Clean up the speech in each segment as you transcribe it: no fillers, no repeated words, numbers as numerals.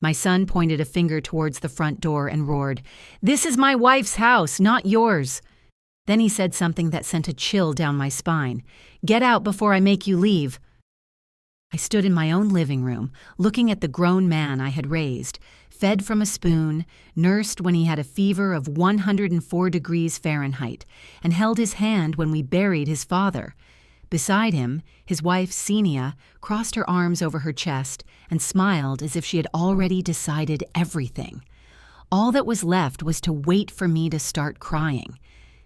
My son pointed a finger towards the front door and roared, "This is my wife's house, not yours." Then he said something that sent a chill down my spine. "Get out before I make you leave." I stood in my own living room, looking at the grown man I had raised, fed from a spoon, nursed when he had a fever of 104 degrees Fahrenheit, and held his hand when we buried his father. Beside him, his wife, Xenia, crossed her arms over her chest and smiled as if she had already decided everything. All that was left was to wait for me to start crying.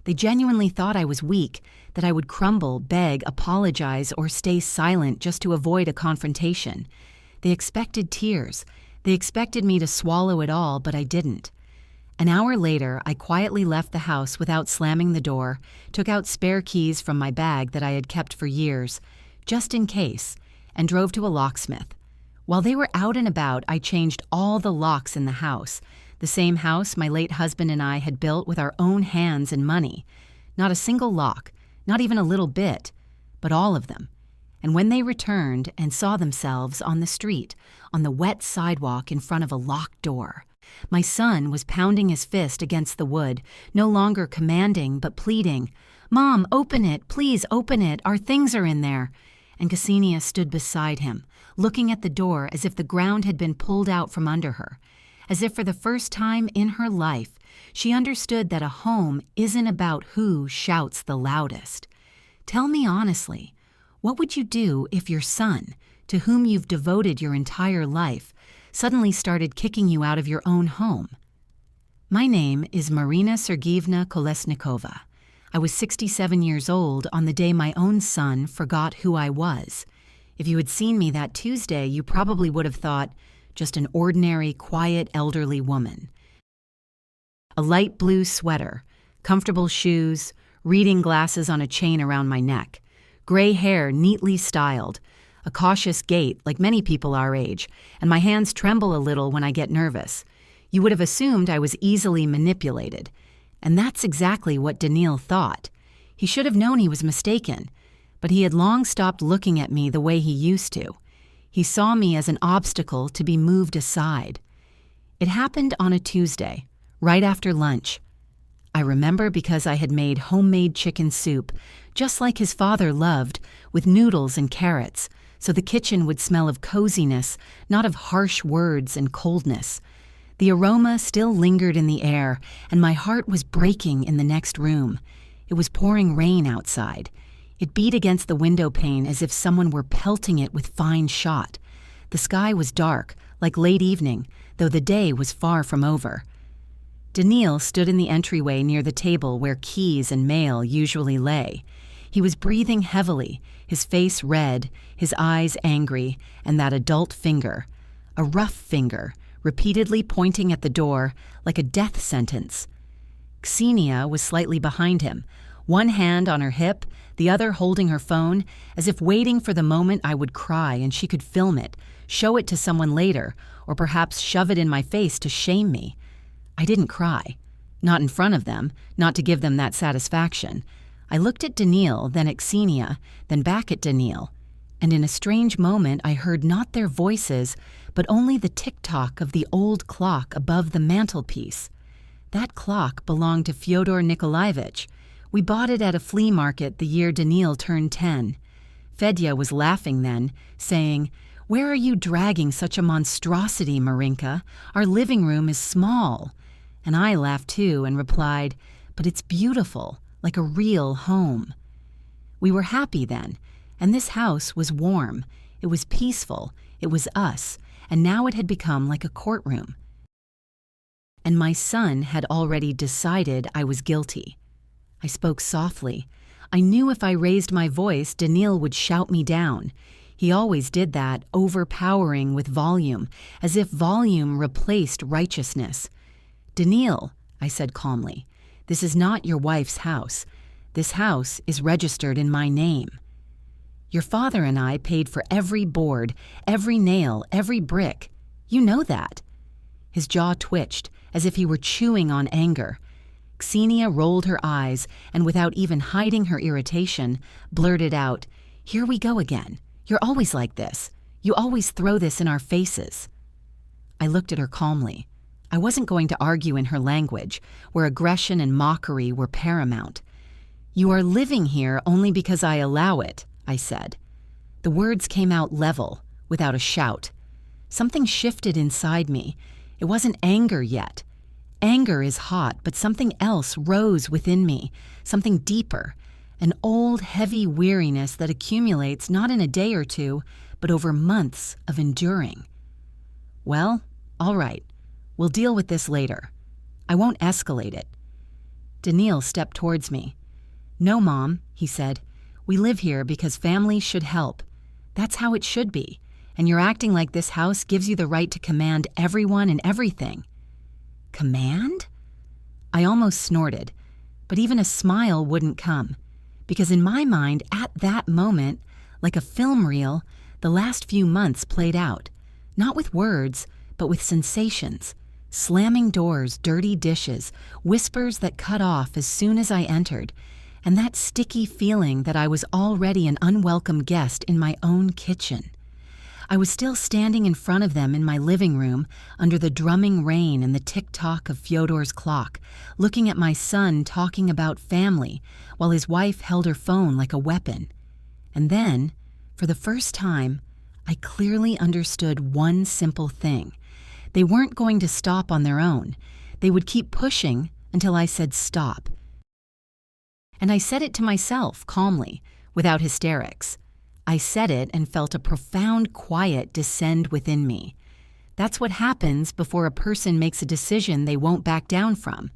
They genuinely thought I was weak, that I would crumble, beg, apologize, or stay silent just to avoid a confrontation. They expected tears. They expected me to swallow it all, but I didn't. An hour later, I quietly left the house without slamming the door, took out spare keys from my bag that I had kept for years, just in case, and drove to a locksmith. While they were out and about, I changed all the locks in the house, the same house my late husband and I had built with our own hands and money. Not a single lock, not even a little bit, but all of them. And when they returned and saw themselves on the street, on the wet sidewalk in front of a locked door, my son was pounding his fist against the wood, no longer commanding but pleading, "Mom, open it, please open it, our things are in there." And Ksenia stood beside him, looking at the door as if the ground had been pulled out from under her, as if for the first time in her life she understood that a home isn't about who shouts the loudest. Tell me honestly, what would you do if your son, to whom you've devoted your entire life, suddenly started kicking you out of your own home? My name is Marina Sergeyevna Kolesnikova. I was 67 years old on the day my own son forgot who I was. If you had seen me that Tuesday, you probably would have thought, just an ordinary, quiet, elderly woman. A light blue sweater, comfortable shoes, reading glasses on a chain around my neck, gray hair neatly styled, a cautious gait like many people our age, and my hands tremble a little when I get nervous. You would have assumed I was easily manipulated. And that's exactly what Daniil thought. He should have known he was mistaken, but he had long stopped looking at me the way he used to. He saw me as an obstacle to be moved aside. It happened on a Tuesday, right after lunch. I remember because I had made homemade chicken soup, just like his father loved, with noodles and carrots, so the kitchen would smell of coziness, not of harsh words and coldness. The aroma still lingered in the air, and my heart was breaking in the next room. It was pouring rain outside. It beat against the window pane as if someone were pelting it with fine shot. The sky was dark, like late evening, though the day was far from over. Daniil stood in the entryway near the table where keys and mail usually lay. He was breathing heavily, his face red, his eyes angry, and that adult finger, a rough finger, repeatedly pointing at the door like a death sentence. Ksenia was slightly behind him, one hand on her hip, the other holding her phone, as if waiting for the moment I would cry and she could film it, show it to someone later, or perhaps shove it in my face to shame me. I didn't cry. Not in front of them, not to give them that satisfaction. I looked at Daniil, then at Ksenia, then back at Daniil, and in a strange moment I heard not their voices, but only the tick-tock of the old clock above the mantelpiece. That clock belonged to Fyodor Nikolaevich. We bought it at a flea market the year Daniil turned 10. Fedya was laughing then, saying, "Where are you dragging such a monstrosity, Marinka? Our living room is small." And I laughed too and replied, "But it's beautiful, like a real home." We were happy then, and this house was warm. It was peaceful. It was us, and now it had become like a courtroom. And my son had already decided I was guilty. I spoke softly. I knew if I raised my voice, Daniil would shout me down. He always did that, overpowering with volume, as if volume replaced righteousness. "Daniil," I said calmly, "this is not your wife's house. This house is registered in my name. Your father and I paid for every board, every nail, every brick. You know that." His jaw twitched, as if he were chewing on anger. Ksenia rolled her eyes, and without even hiding her irritation, blurted out, "Here we go again. You're always like this. You always throw this in our faces." I looked at her calmly. I wasn't going to argue in her language, where aggression and mockery were paramount. "You are living here only because I allow it," I said. The words came out level, without a shout. Something shifted inside me. It wasn't anger yet. Anger is hot, but something else rose within me, something deeper, an old, heavy weariness that accumulates not in a day or two, but over months of enduring. "Well, all right. We'll deal with this later. I won't escalate it." Daniil stepped towards me. "No, Mom," he said. "We live here because families should help. That's how it should be, and you're acting like this house gives you the right to command everyone and everything." Command? I almost snorted, but even a smile wouldn't come, because in my mind, at that moment, like a film reel, the last few months played out, not with words, but with sensations. Slamming doors, dirty dishes, whispers that cut off as soon as I entered, and that sticky feeling that I was already an unwelcome guest in my own kitchen. I was still standing in front of them in my living room, under the drumming rain and the tick-tock of Fyodor's clock, looking at my son talking about family, while his wife held her phone like a weapon. And then, for the first time, I clearly understood one simple thing. They weren't going to stop on their own. They would keep pushing until I said stop. And I said it to myself, calmly, without hysterics. I said it and felt a profound quiet descend within me. That's what happens before a person makes a decision they won't back down from.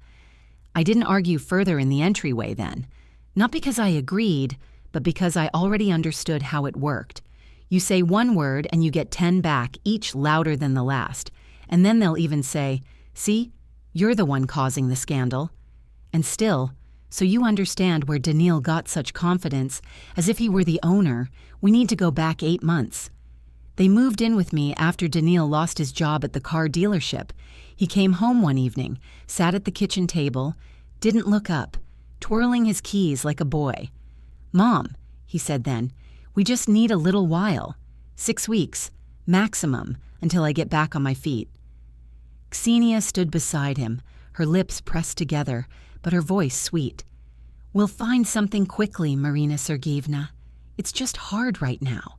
I didn't argue further in the entryway then, not because I agreed, but because I already understood how it worked. You say one word and you get 10 back, each louder than the last. And then they'll even say, "See, you're the one causing the scandal." And still, so you understand where Daniil got such confidence, as if he were the owner, we need to go back 8 months. They moved in with me after Daniil lost his job at the car dealership. He came home one evening, sat at the kitchen table, didn't look up, twirling his keys like a boy. "Mom," he said then, "we just need a little while. 6 weeks, maximum, until I get back on my feet." Ksenia stood beside him, her lips pressed together, but her voice sweet. "We'll find something quickly, Marina Sergeyevna. It's just hard right now."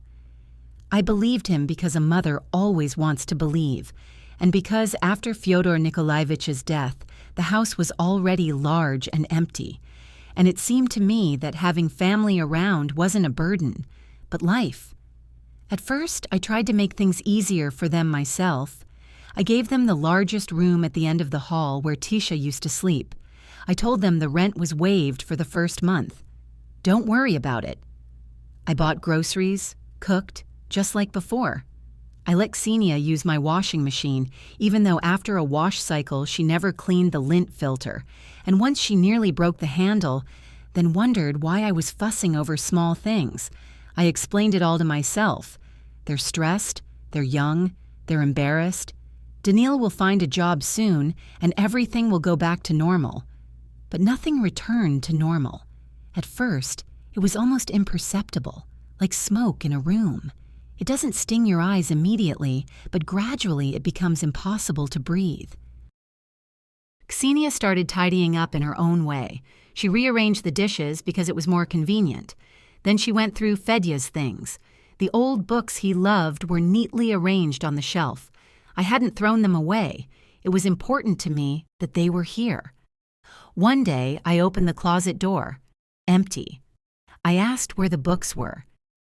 I believed him because a mother always wants to believe, and because after Fyodor Nikolaevich's death, the house was already large and empty, and it seemed to me that having family around wasn't a burden, but life. At first, I tried to make things easier for them myself. I gave them the largest room at the end of the hall where Tisha used to sleep. I told them the rent was waived for the first month. Don't worry about it. I bought groceries, cooked, just like before. I let Ksenia use my washing machine, even though after a wash cycle she never cleaned the lint filter, and once she nearly broke the handle, then wondered why I was fussing over small things. I explained it all to myself. They're stressed, they're young, they're embarrassed. Daniil will find a job soon, and everything will go back to normal. But nothing returned to normal. At first, it was almost imperceptible, like smoke in a room. It doesn't sting your eyes immediately, but gradually it becomes impossible to breathe. Ksenia started tidying up in her own way. She rearranged the dishes because it was more convenient. Then she went through Fedya's things. The old books he loved were neatly arranged on the shelf. I hadn't thrown them away. It was important to me that they were here. One day, I opened the closet door. Empty. I asked where the books were.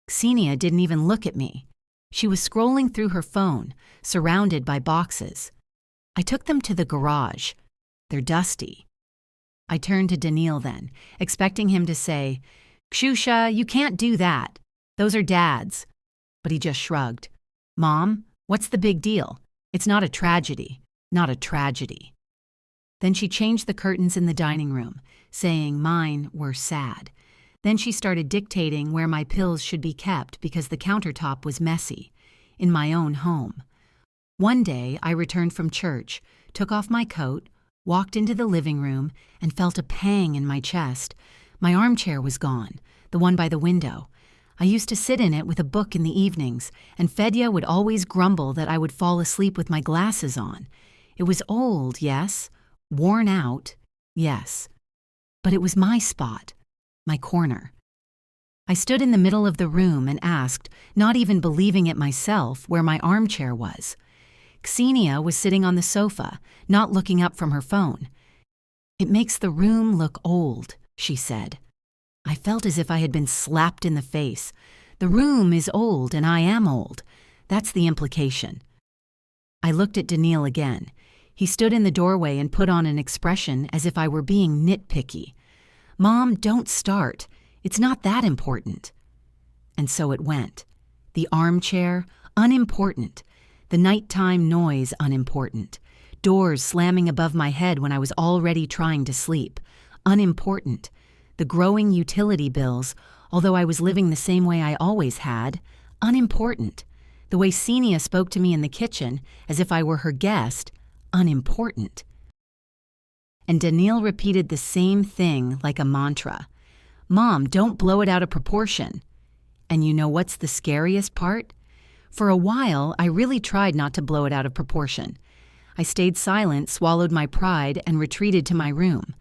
Ksenia didn't even look at me. She was scrolling through her phone, surrounded by boxes. I took them to the garage. They're dusty. I turned to Daniil then, expecting him to say, "Kshusha, you can't do that. Those are Dad's." But he just shrugged. "Mom, what's the big deal? It's not a tragedy. Not a tragedy." Then she changed the curtains in the dining room, saying mine were sad. Then she started dictating where my pills should be kept because the countertop was messy, in my own home. One day, I returned from church, took off my coat, walked into the living room, and felt a pang in my chest. My armchair was gone, the one by the window. I used to sit in it with a book in the evenings, and Fedya would always grumble that I would fall asleep with my glasses on. It was old, yes. Worn out, yes. But it was my spot, my corner. I stood in the middle of the room and asked, not even believing it myself, where my armchair was. Ksenia was sitting on the sofa, not looking up from her phone. "It makes the room look old," she said. I felt as if I had been slapped in the face. The room is old and I am old. That's the implication. I looked at Daniil again. He stood in the doorway and put on an expression as if I were being nitpicky. "Mom, don't start. It's not that important." And so it went. The armchair, unimportant. The nighttime noise, unimportant. Doors slamming above my head when I was already trying to sleep, unimportant. The growing utility bills, although I was living the same way I always had, unimportant. The way Ksenia spoke to me in the kitchen, as if I were her guest, unimportant. And Daniil repeated the same thing like a mantra. "Mom, don't blow it out of proportion." And you know what's the scariest part? For a while, I really tried not to blow it out of proportion. I stayed silent, swallowed my pride, and retreated to my room.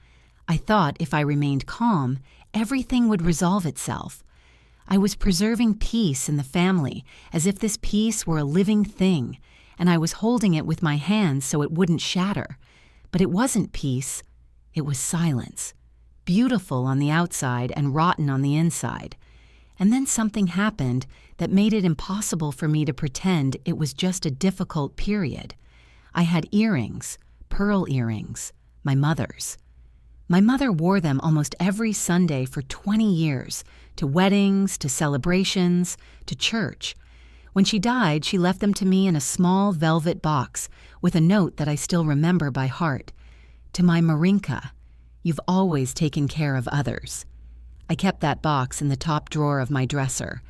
I thought if I remained calm, everything would resolve itself. I was preserving peace in the family, as if this peace were a living thing, and I was holding it with my hands so it wouldn't shatter. But it wasn't peace, it was silence. Beautiful on the outside and rotten on the inside. And then something happened that made it impossible for me to pretend it was just a difficult period. I had earrings, pearl earrings, my mother's. My mother wore them almost every Sunday for 20 years, to weddings, to celebrations, to church. When she died, she left them to me in a small velvet box with a note that I still remember by heart. "To my Marinka, you've always taken care of others." I kept that box in the top drawer of my dresser,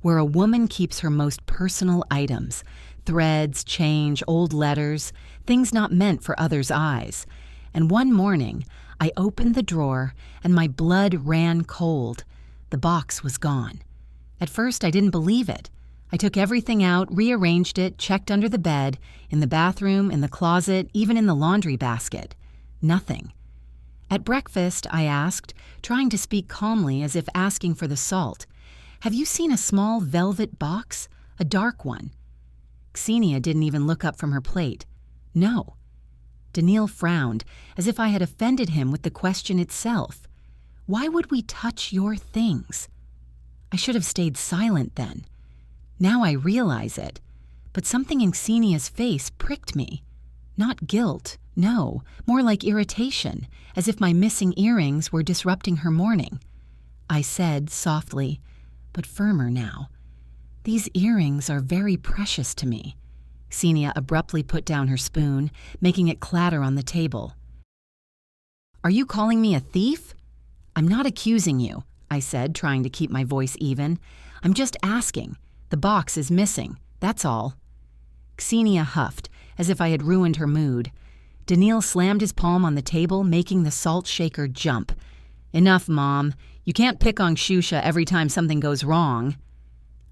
where a woman keeps her most personal items, threads, change, old letters, things not meant for others' eyes. And one morning, I opened the drawer and my blood ran cold. The box was gone. At first, I didn't believe it. I took everything out, rearranged it, checked under the bed, in the bathroom, in the closet, even in the laundry basket. Nothing. At breakfast, I asked, trying to speak calmly as if asking for the salt, "Have you seen a small velvet box? A dark one?" Ksenia didn't even look up from her plate. "No." Daniil frowned, as if I had offended him with the question itself. Why would we touch your things? I should have stayed silent then. Now I realize it, but something in Ksenia's face pricked me. Not guilt, no, more like irritation, as if my missing earrings were disrupting her morning. I said softly, but firmer now, "These earrings are very precious to me." Ksenia abruptly put down her spoon, making it clatter on the table. "Are you calling me a thief?" "I'm not accusing you," I said, trying to keep my voice even. "I'm just asking. The box is missing, that's all." Ksenia huffed, as if I had ruined her mood. Daniil slammed his palm on the table, making the salt shaker jump. "Enough, Mom. You can't pick on Shusha every time something goes wrong."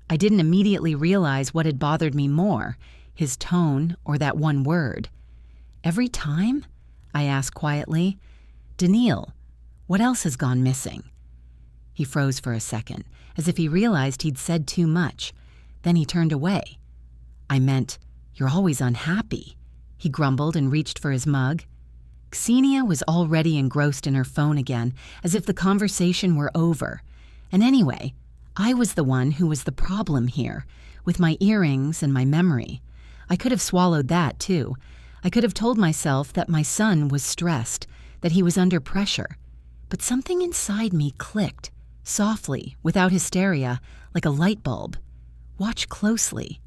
I didn't immediately realize what had bothered me more, his tone or that one word. "Every time?" I asked quietly. "Daniil, what else has gone missing?" He froze for a second, as if he realized he'd said too much. Then he turned away. "I meant, you're always unhappy," he grumbled and reached for his mug. Ksenia was already engrossed in her phone again, as if the conversation were over. And anyway, I was the one who was the problem here, with my earrings and my memory. I could have swallowed that, too. I could have told myself that my son was stressed, that he was under pressure. But something inside me clicked, softly, without hysteria, like a light bulb. Watch closely.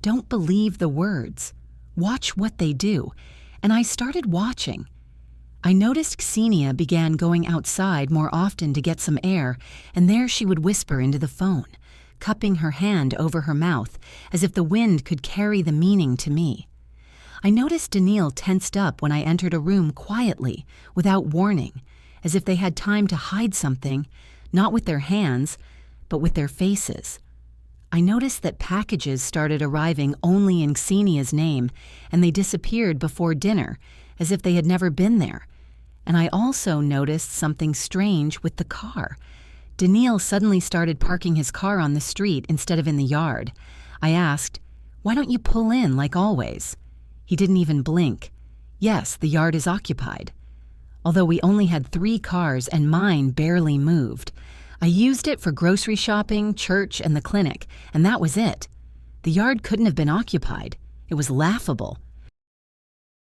Don't believe the words. Watch what they do. And I started watching. I noticed Ksenia began going outside more often to get some air, and there she would whisper into the phone, cupping her hand over her mouth, as if the wind could carry the meaning to me. I noticed Daniil tensed up when I entered a room quietly, without warning, as if they had time to hide something, not with their hands, but with their faces. I noticed that packages started arriving only in Xenia's name, and they disappeared before dinner, as if they had never been there. And I also noticed something strange with the car. Daniil suddenly started parking his car on the street instead of in the yard. I asked, "Why don't you pull in like always?" He didn't even blink. Yes, the yard is occupied. Although we only had 3 cars and mine barely moved. I used it for grocery shopping, church, and the clinic, and that was it. The yard couldn't have been occupied. It was laughable.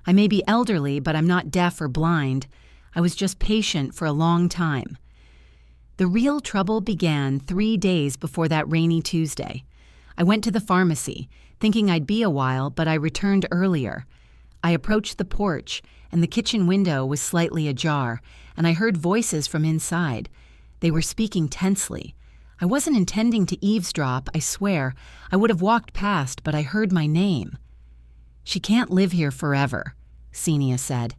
I may be elderly, but I'm not deaf or blind. I was just patient for a long time. The real trouble began 3 days before that rainy Tuesday. I went to the pharmacy, thinking I'd be a while, but I returned earlier. I approached the porch, and the kitchen window was slightly ajar, and I heard voices from inside. They were speaking tensely. I wasn't intending to eavesdrop, I swear. I would have walked past, but I heard my name. "She can't live here forever," Xenia said.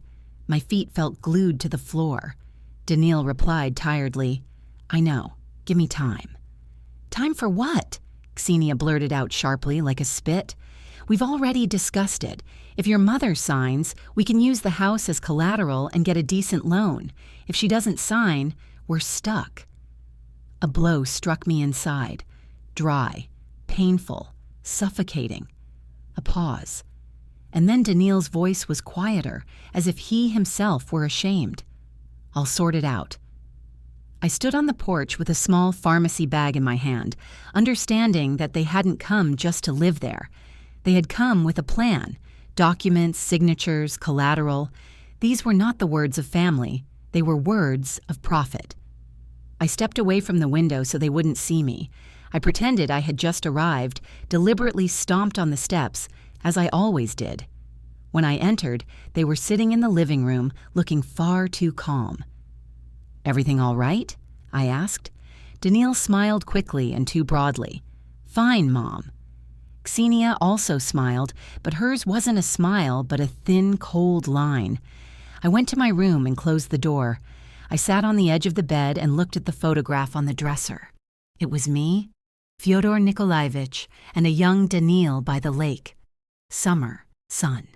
My feet felt glued to the floor. Daniil replied tiredly, "I know. Give me time." "Time for what?" Xenia blurted out sharply like a spit. "We've already discussed it. If your mother signs, we can use the house as collateral and get a decent loan. If she doesn't sign, we're stuck." A blow struck me inside. Dry, painful, suffocating. A pause. And then Daniil's voice was quieter, as if he himself were ashamed. "I'll sort it out." I stood on the porch with a small pharmacy bag in my hand, understanding that they hadn't come just to live there. They had come with a plan: documents, signatures, collateral. These were not the words of family. They were words of profit. I stepped away from the window so they wouldn't see me. I pretended I had just arrived, deliberately stomped on the steps, as I always did. When I entered, they were sitting in the living room, looking far too calm. "Everything all right?" I asked. Daniil smiled quickly and too broadly. "Fine, Mom." Xenia also smiled, but hers wasn't a smile, but a thin, cold line. I went to my room and closed the door. I sat on the edge of the bed and looked at the photograph on the dresser. It was me, Fyodor Nikolaevich, and a young Daniil by the lake. Summer, sun.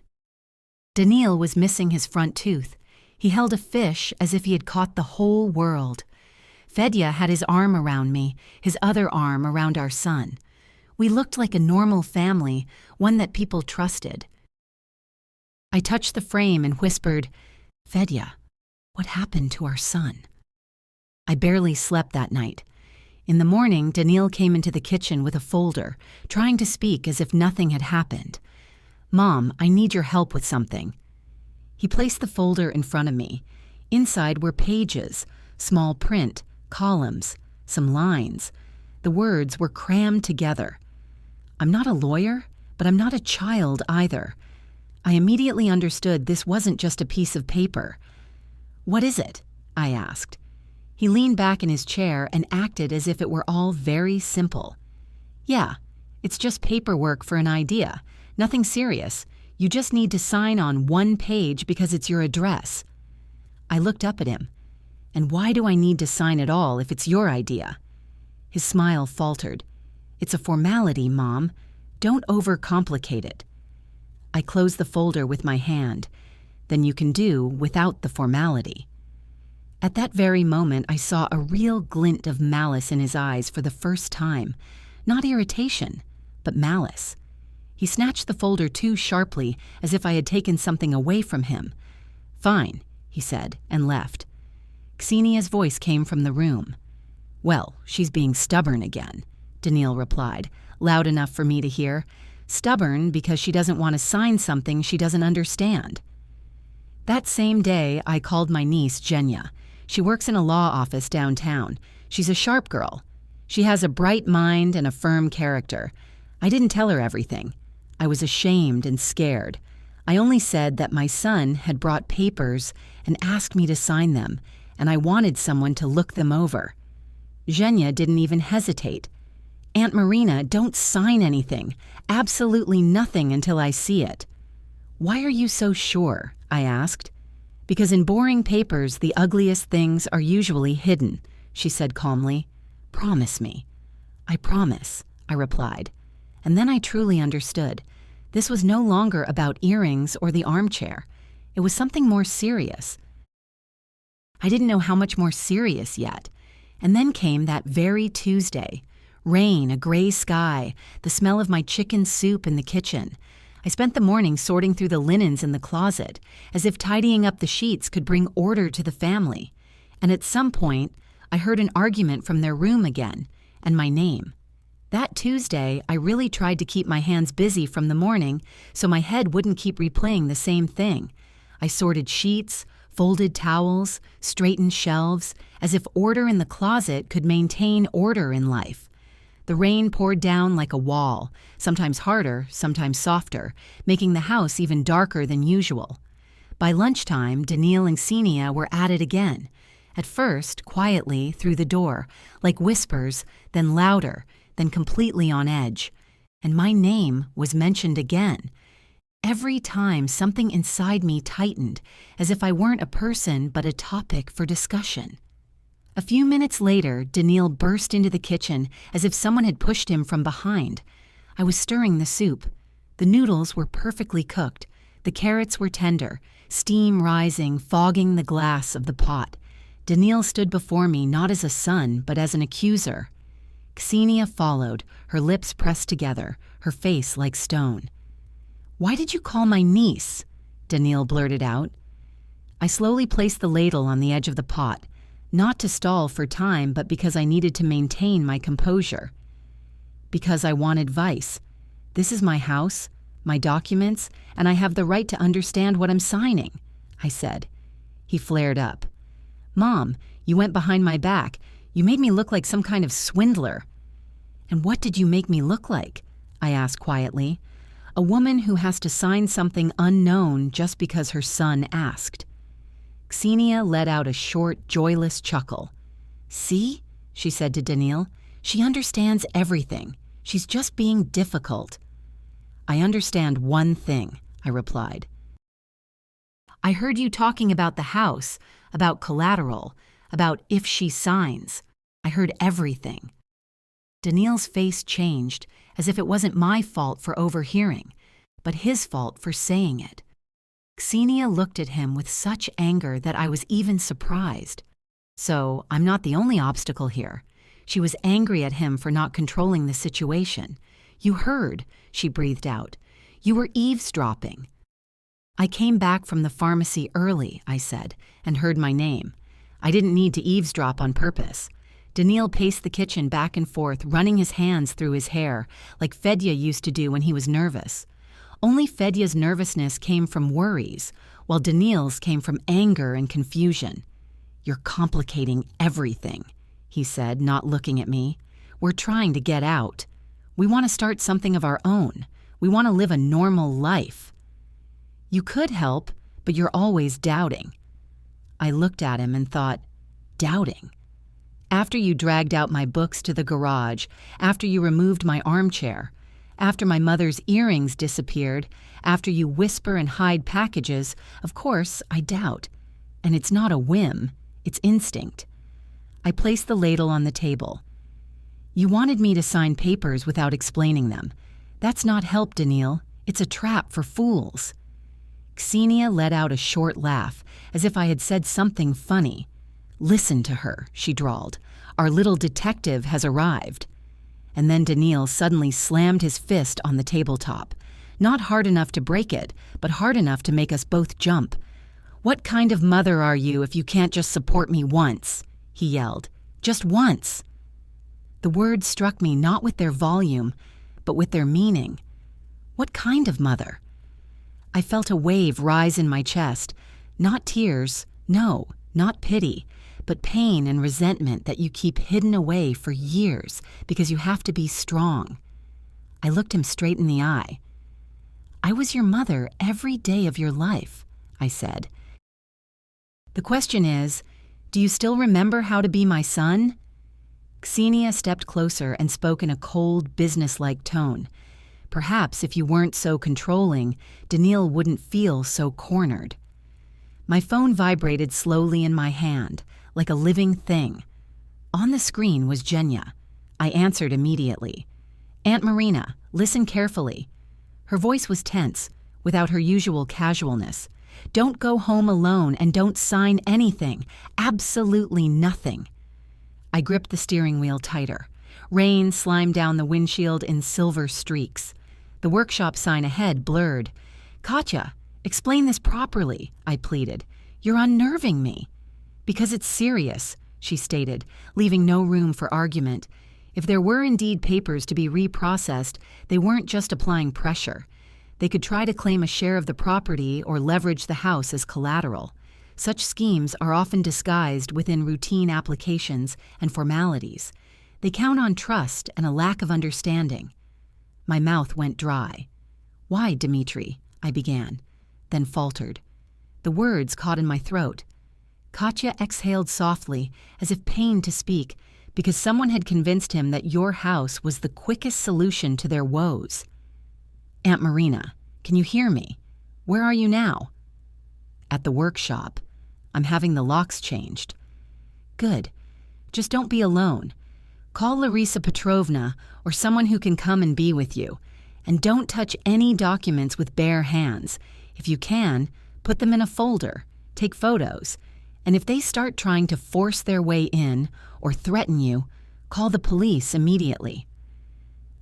Daniil was missing his front tooth. He held a fish as if he had caught the whole world. Fedya had his arm around me, his other arm around our son. We looked like a normal family, one that people trusted. I touched the frame and whispered, "Fedya, what happened to our son?" I barely slept that night. In the morning, Daniil came into the kitchen with a folder, trying to speak as if nothing had happened. "Mom, I need your help with something." He placed the folder in front of me. Inside were pages, small print, columns, some lines. The words were crammed together. I'm not a lawyer, but I'm not a child either. I immediately understood this wasn't just a piece of paper. "What is it?" I asked. He leaned back in his chair and acted as if it were all very simple. "Yeah, it's just paperwork for an idea. Nothing serious. You just need to sign on one page because it's your address." I looked up at him. "And why do I need to sign at all if it's your idea?" His smile faltered. "It's a formality, Mom. Don't overcomplicate it." I closed the folder with my hand. "Then you can do without the formality." At that very moment, I saw a real glint of malice in his eyes for the first time. Not irritation, but malice. He snatched the folder too sharply, as if I had taken something away from him. "Fine," he said, and left. Xenia's voice came from the room. "Well, she's being stubborn again," Daniil replied, loud enough for me to hear. "Stubborn because she doesn't want to sign something she doesn't understand." That same day, I called my niece, Zhenya. She works in a law office downtown. She's a sharp girl. She has a bright mind and a firm character. I didn't tell her everything. I was ashamed and scared. I only said that my son had brought papers and asked me to sign them, and I wanted someone to look them over. Zhenya didn't even hesitate. "Aunt Marina, don't sign anything. Absolutely nothing until I see it." "Why are you so sure?" I asked. "Because in boring papers, the ugliest things are usually hidden," she said calmly. "Promise me." "I promise," I replied. And then I truly understood. This was no longer about earrings or the armchair. It was something more serious. I didn't know how much more serious yet. And then came that very Tuesday. Rain, a gray sky, the smell of my chicken soup in the kitchen. I spent the morning sorting through the linens in the closet, as if tidying up the sheets could bring order to the family. And at some point, I heard an argument from their room again, and my name. That Tuesday, I really tried to keep my hands busy from the morning so my head wouldn't keep replaying the same thing. I sorted sheets, folded towels, straightened shelves, as if order in the closet could maintain order in life. The rain poured down like a wall, sometimes harder, sometimes softer, making the house even darker than usual. By lunchtime, Daniil and Xenia were at it again. At first, quietly, through the door, like whispers, then louder, then completely on edge. And my name was mentioned again. Every time something inside me tightened, as if I weren't a person but a topic for discussion. A few minutes later, Daniil burst into the kitchen as if someone had pushed him from behind. I was stirring the soup. The noodles were perfectly cooked. The carrots were tender, steam rising, fogging the glass of the pot. Daniil stood before me not as a son, but as an accuser. Xenia followed, her lips pressed together, her face like stone. "Why did you call my niece?" Daniil blurted out. I slowly placed the ladle on the edge of the pot, not to stall for time, but because I needed to maintain my composure. Because I want advice. This is my house, my documents, and I have the right to understand what I'm signing, I said. He flared up. "Mom, you went behind my back. You made me look like some kind of swindler." "And what did you make me look like?" I asked quietly. "A woman who has to sign something unknown just because her son asked." Xenia let out a short, joyless chuckle. "See?" she said to Daniil. "She understands everything. She's just being difficult." "I understand one thing," I replied. "I heard you talking about the house, about collateral, about if she signs. I heard everything." Daniil's face changed, as if it wasn't my fault for overhearing, but his fault for saying it. Xenia looked at him with such anger that I was even surprised. So I'm not the only obstacle here. She was angry at him for not controlling the situation. "You heard," she breathed out. "You were eavesdropping." "I came back from the pharmacy early," I said, and heard my name. I didn't need to eavesdrop on purpose. Daniil paced the kitchen back and forth, running his hands through his hair, like Fedya used to do when he was nervous. Only Fedya's nervousness came from worries, while Daniil's came from anger and confusion. "You're complicating everything," he said, not looking at me. "We're trying to get out. We want to start something of our own. We want to live a normal life." "You could help, but you're always doubting." I looked at him and thought, doubting? After you dragged out my books to the garage, after you removed my armchair, after my mother's earrings disappeared, after you whisper and hide packages, of course I doubt. And it's not a whim, it's instinct. I placed the ladle on the table. "You wanted me to sign papers without explaining them. That's not help, Daniil. It's a trap for fools." Xenia let out a short laugh, as if I had said something funny. "Listen to her," she drawled. "Our little detective has arrived." And then Daniil suddenly slammed his fist on the tabletop. Not hard enough to break it, but hard enough to make us both jump. "What kind of mother are you if you can't just support me once?" he yelled. "Just once." The words struck me not with their volume, but with their meaning. What kind of mother? I felt a wave rise in my chest. Not tears, no, not pity, but pain and resentment that you keep hidden away for years because you have to be strong. I looked him straight in the eye. "I was your mother every day of your life," I said. "The question is, do you still remember how to be my son?" Xenia stepped closer and spoke in a cold, businesslike tone. Perhaps if you weren't so controlling, Daniil wouldn't feel so cornered. My phone vibrated slowly in my hand, like a living thing. On the screen was Genya. I answered immediately. "Aunt Marina, listen carefully." Her voice was tense, without her usual casualness. "Don't go home alone and don't sign anything. Absolutely nothing." I gripped the steering wheel tighter. Rain slimed down the windshield in silver streaks. The workshop sign ahead blurred. "Katya, explain this properly," I pleaded. "You're unnerving me." "Because it's serious," she stated, leaving no room for argument. If there were indeed papers to be reprocessed, they weren't just applying pressure. They could try to claim a share of the property or leverage the house as collateral. Such schemes are often disguised within routine applications and formalities. They count on trust and a lack of understanding. My mouth went dry. "Why, Dmitri?" I began, then faltered. The words caught in my throat. Katya exhaled softly, as if pained to speak, because someone had convinced him that your house was the quickest solution to their woes. "Aunt Marina, can you hear me? Where are you now?" "At the workshop. I'm having the locks changed." "Good. Just don't be alone. Call Larisa Petrovna or someone who can come and be with you. And don't touch any documents with bare hands. If you can, put them in a folder. Take photos. And if they start trying to force their way in or threaten you, call the police immediately."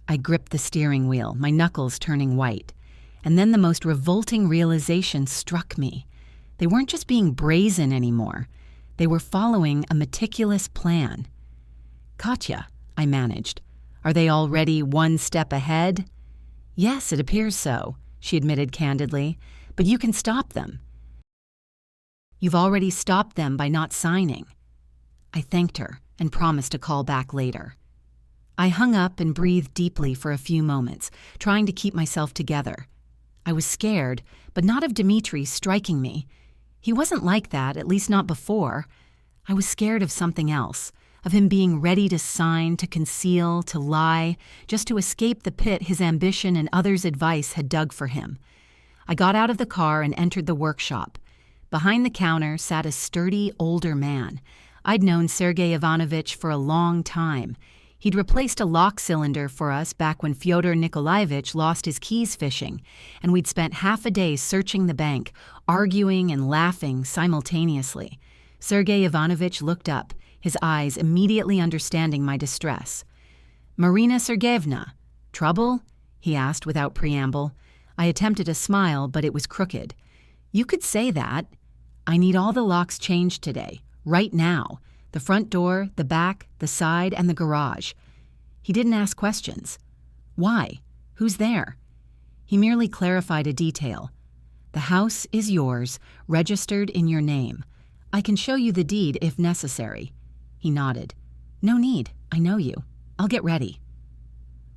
I gripped the steering wheel, my knuckles turning white. And then the most revolting realization struck me. They weren't just being brazen anymore. They were following a meticulous plan. "Katya," I managed, "are they already one step ahead?" "Yes, it appears so," she admitted candidly, "but you can stop them." "You've already stopped them by not signing." I thanked her and promised to call back later. I hung up and breathed deeply for a few moments, trying to keep myself together. I was scared, but not of Dmitri striking me. He wasn't like that, at least not before. I was scared of something else, of him being ready to sign, to conceal, to lie, just to escape the pit his ambition and others' advice had dug for him. I got out of the car and entered the workshop. Behind the counter sat a sturdy, older man. I'd known Sergei Ivanovich for a long time. He'd replaced a lock cylinder for us back when Fyodor Nikolaevich lost his keys fishing, and we'd spent half a day searching the bank, arguing and laughing simultaneously. Sergei Ivanovich looked up, his eyes immediately understanding my distress. "Marina Sergeyevna, trouble?" he asked without preamble. I attempted a smile, but it was crooked. "You could say that. I need all the locks changed today, right now. The front door, the back, the side, and the garage." He didn't ask questions. "Why? Who's there?" He merely clarified a detail. "The house is yours, registered in your name. I can show you the deed if necessary." He nodded. "No need. I know you. I'll get ready."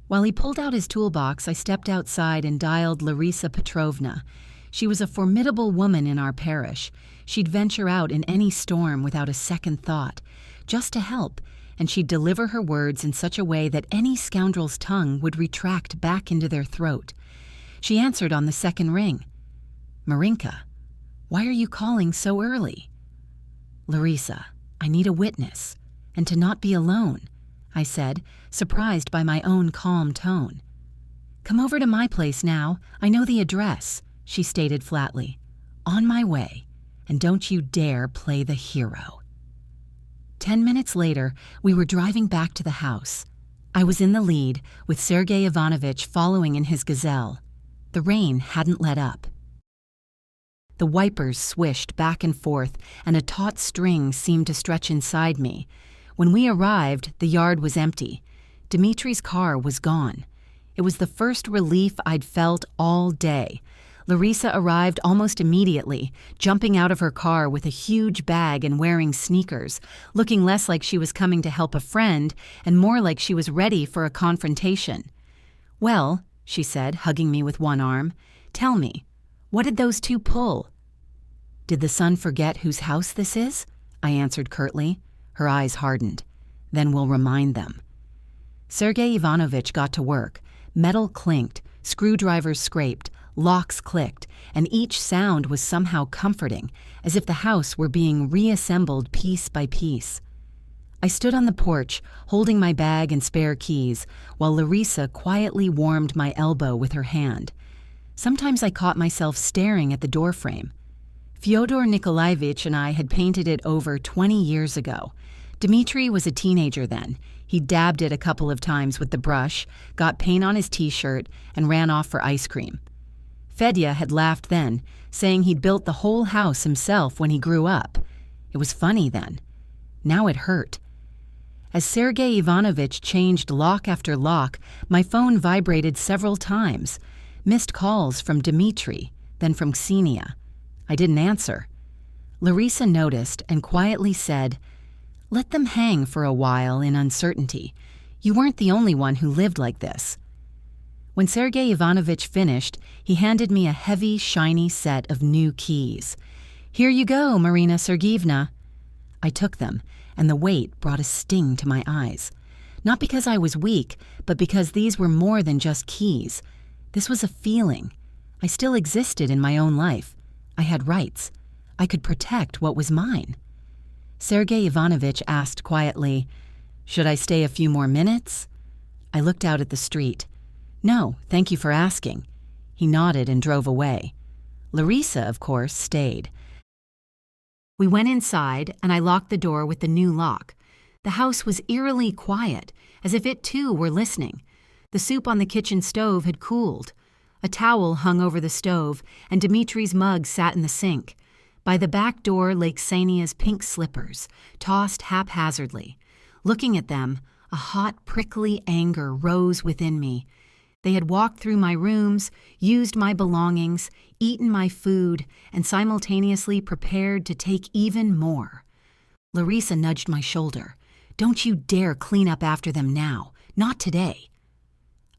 While he pulled out his toolbox, I stepped outside and dialed Larisa Petrovna. She was a formidable woman in our parish. She'd venture out in any storm without a second thought, just to help, and she'd deliver her words in such a way that any scoundrel's tongue would retract back into their throat. She answered on the second ring. "Marinka, why are you calling so early?" "Larisa, I need a witness, and to not be alone," I said, surprised by my own calm tone. "Come over to my place now. I know the address," she stated flatly. "On my way, and don't you dare play the hero." 10 minutes later, we were driving back to the house. I was in the lead, with Sergei Ivanovich following in his gazelle. The rain hadn't let up. The wipers swished back and forth, and a taut string seemed to stretch inside me. When we arrived, the yard was empty. Dmitri's car was gone. It was the first relief I'd felt all day. Larisa arrived almost immediately, jumping out of her car with a huge bag and wearing sneakers, looking less like she was coming to help a friend and more like she was ready for a confrontation. "Well," she said, hugging me with one arm, "tell me, what did those two pull?" "Did the son forget whose house this is?" I answered curtly. Her eyes hardened. "Then we'll remind them." Sergei Ivanovich got to work. Metal clinked, screwdrivers scraped, locks clicked, and each sound was somehow comforting, as if the house were being reassembled piece by piece. I stood on the porch, holding my bag and spare keys, while Larissa quietly warmed my elbow with her hand. Sometimes I caught myself staring at the doorframe. Fyodor Nikolaevich and I had painted it over 20 years ago. Dmitri was a teenager then. He dabbed it a couple of times with the brush, got paint on his t-shirt, and ran off for ice cream. Fedya had laughed then, saying he'd built the whole house himself when he grew up. It was funny then. Now it hurt. As Sergei Ivanovich changed lock after lock, my phone vibrated several times. Missed calls from Dmitri, then from Ksenia. I didn't answer. Larissa noticed and quietly said, "Let them hang for a while in uncertainty. You weren't the only one who lived like this." When Sergei Ivanovich finished, he handed me a heavy, shiny set of new keys. "Here you go, Marina Sergeevna." I took them, and the weight brought a sting to my eyes. Not because I was weak, but because these were more than just keys. This was a feeling. I still existed in my own life. I had rights. I could protect what was mine. Sergei Ivanovich asked quietly, "Should I stay a few more minutes?" I looked out at the street. "No, thank you for asking." He nodded and drove away. Larissa, of course, stayed. We went inside, and I locked the door with the new lock. The house was eerily quiet, as if it too were listening. The soup on the kitchen stove had cooled. A towel hung over the stove, and Dmitri's mug sat in the sink. By the back door lay Ksenia's pink slippers, tossed haphazardly. Looking at them, a hot, prickly anger rose within me. They had walked through my rooms, used my belongings, eaten my food, and simultaneously prepared to take even more. Larissa nudged my shoulder. "Don't you dare clean up after them now. Not today."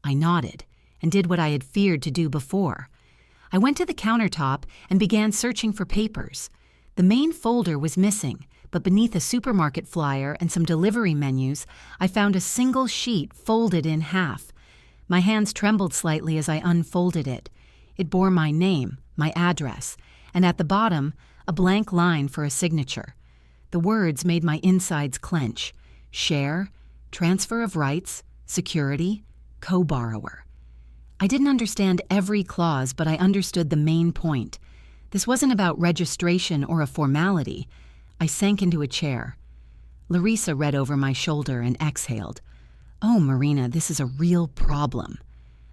I nodded and did what I had feared to do before. I went to the countertop and began searching for papers. The main folder was missing, but beneath a supermarket flyer and some delivery menus, I found a single sheet folded in half. My hands trembled slightly as I unfolded it. It bore my name, my address, and at the bottom, a blank line for a signature. The words made my insides clench. Share, transfer of rights, security, co-borrower. I didn't understand every clause, but I understood the main point. This wasn't about registration or a formality. I sank into a chair. Larissa read over my shoulder and exhaled. "Oh, Marina, this is a real problem."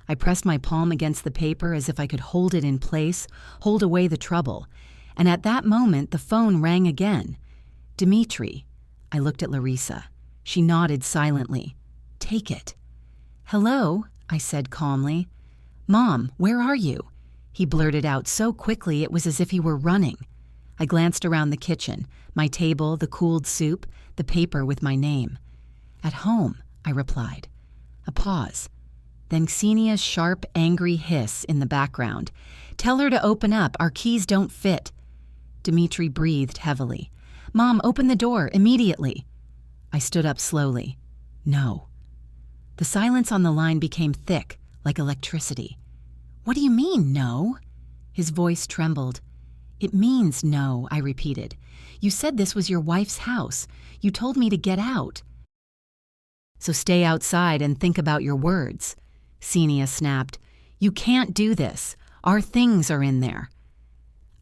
I pressed my palm against the paper as if I could hold it in place, hold away the trouble. And at that moment, the phone rang again. "Dmitri." I looked at Larissa. She nodded silently. "Take it." "Hello," I said calmly. "Mom, where are you?" He blurted out so quickly it was as if he were running. I glanced around the kitchen, my table, the cooled soup, the paper with my name. "At home," I replied. A pause. Then Ksenia's sharp, angry hiss in the background. "Tell her to open up. Our keys don't fit." Dmitri breathed heavily. "Mom, open the door, immediately." I stood up slowly. "No." The silence on the line became thick, like electricity. "What do you mean, no?" His voice trembled. "It means no," I repeated. "You said this was your wife's house. You told me to get out." "So stay outside and think about your words." Ksenia snapped. "You can't do this. Our things are in there."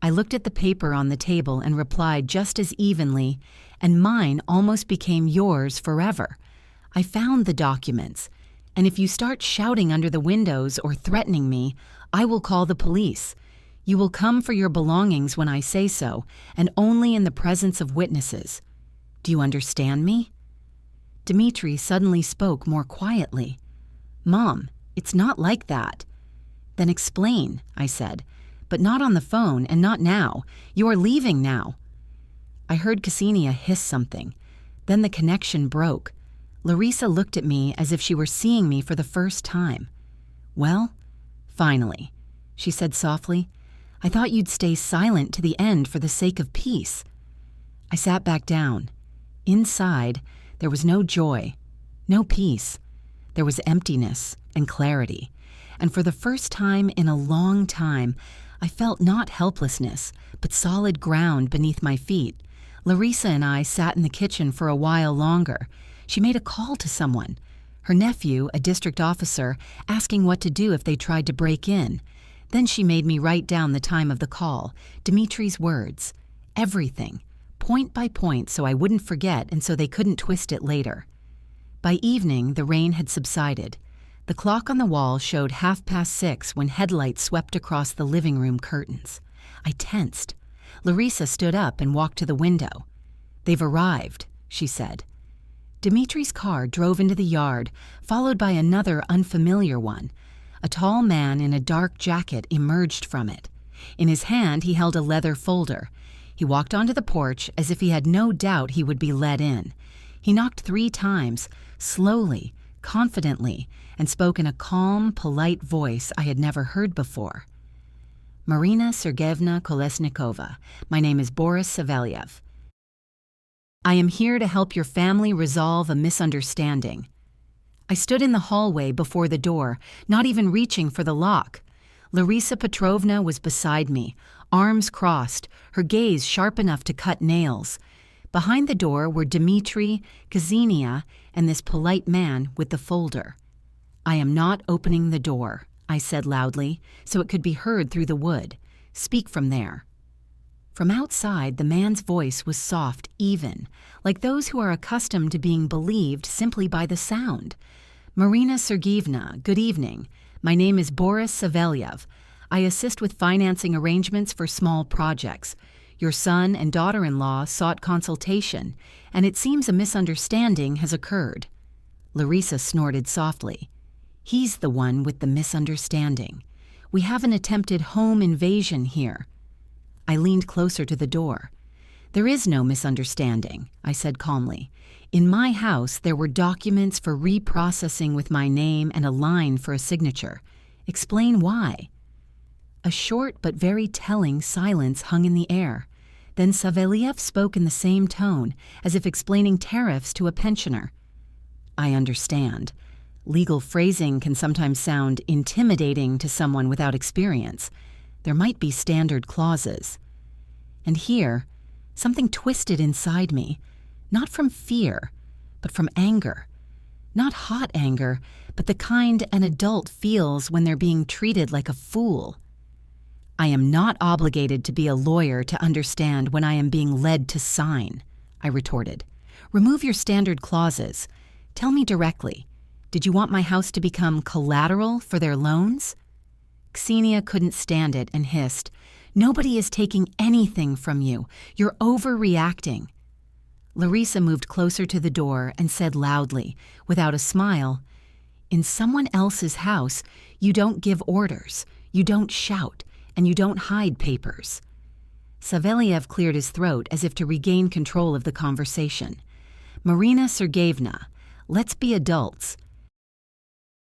I looked at the paper on the table and replied just as evenly, "And mine almost became yours forever. I found the documents, and if you start shouting under the windows or threatening me, I will call the police. You will come for your belongings when I say so, and only in the presence of witnesses. Do you understand me?" Dmitri suddenly spoke more quietly. "Mom, it's not like that." "Then explain," I said, "but not on the phone and not now. You are leaving now." I heard Ksenia hiss something. Then the connection broke. Larissa looked at me as if she were seeing me for the first time. "Well, finally," she said softly. "I thought you'd stay silent to the end for the sake of peace." I sat back down. Inside, there was no joy, no peace. There was emptiness and clarity. And for the first time in a long time, I felt not helplessness, but solid ground beneath my feet, Larissa and I sat in the kitchen for a while longer. She made a call to someone. Her nephew, a district officer, asking what to do if they tried to break in. Then she made me write down the time of the call, Dimitri's words, everything, point by point so I wouldn't forget and so they couldn't twist it later. By evening, the rain had subsided. The clock on the wall showed 6:30 when headlights swept across the living room curtains. I tensed. Larissa stood up and walked to the window. "They've arrived," she said. Dimitri's car drove into the yard, followed by another unfamiliar one. A tall man in a dark jacket emerged from it. In his hand, he held a leather folder. He walked onto the porch as if he had no doubt he would be let in. He knocked 3 times, slowly, confidently, and spoke in a calm, polite voice I had never heard before. "Marina Sergeyevna Kolesnikova, my name is Boris Savelyev. I am here to help your family resolve a misunderstanding." I stood in the hallway before the door, not even reaching for the lock. Larissa Petrovna was beside me, arms crossed, her gaze sharp enough to cut nails. Behind the door were Dmitri, Ksenia, and this polite man with the folder. "I am not opening the door," I said loudly, so it could be heard through the wood. "Speak from there." From outside, the man's voice was soft, even, like those who are accustomed to being believed simply by the sound. "Marina Sergeyevna, good evening. My name is Boris Savelyev. I assist with financing arrangements for small projects. Your son and daughter-in-law sought consultation, and it seems a misunderstanding has occurred." Larissa snorted softly. "He's the one with the misunderstanding. We have an attempted home invasion here." I leaned closer to the door. "There is no misunderstanding," I said calmly. "In my house, there were documents for reprocessing with my name and a line for a signature. Explain why." A short but very telling silence hung in the air. Then Savelyev spoke in the same tone, as if explaining tariffs to a pensioner. "I understand. Legal phrasing can sometimes sound intimidating to someone without experience. There might be standard clauses." And here, something twisted inside me, not from fear, but from anger. Not hot anger, but the kind an adult feels when they're being treated like a fool. "I am not obligated to be a lawyer to understand when I am being led to sign," I retorted. "Remove your standard clauses. Tell me directly, did you want my house to become collateral for their loans?" Ksenia couldn't stand it and hissed, "Nobody is taking anything from you. You're overreacting." Larissa moved closer to the door and said loudly, without a smile, "In someone else's house, you don't give orders, you don't shout, and you don't hide papers." Savelyev cleared his throat as if to regain control of the conversation. "Marina Sergeyevna, let's be adults.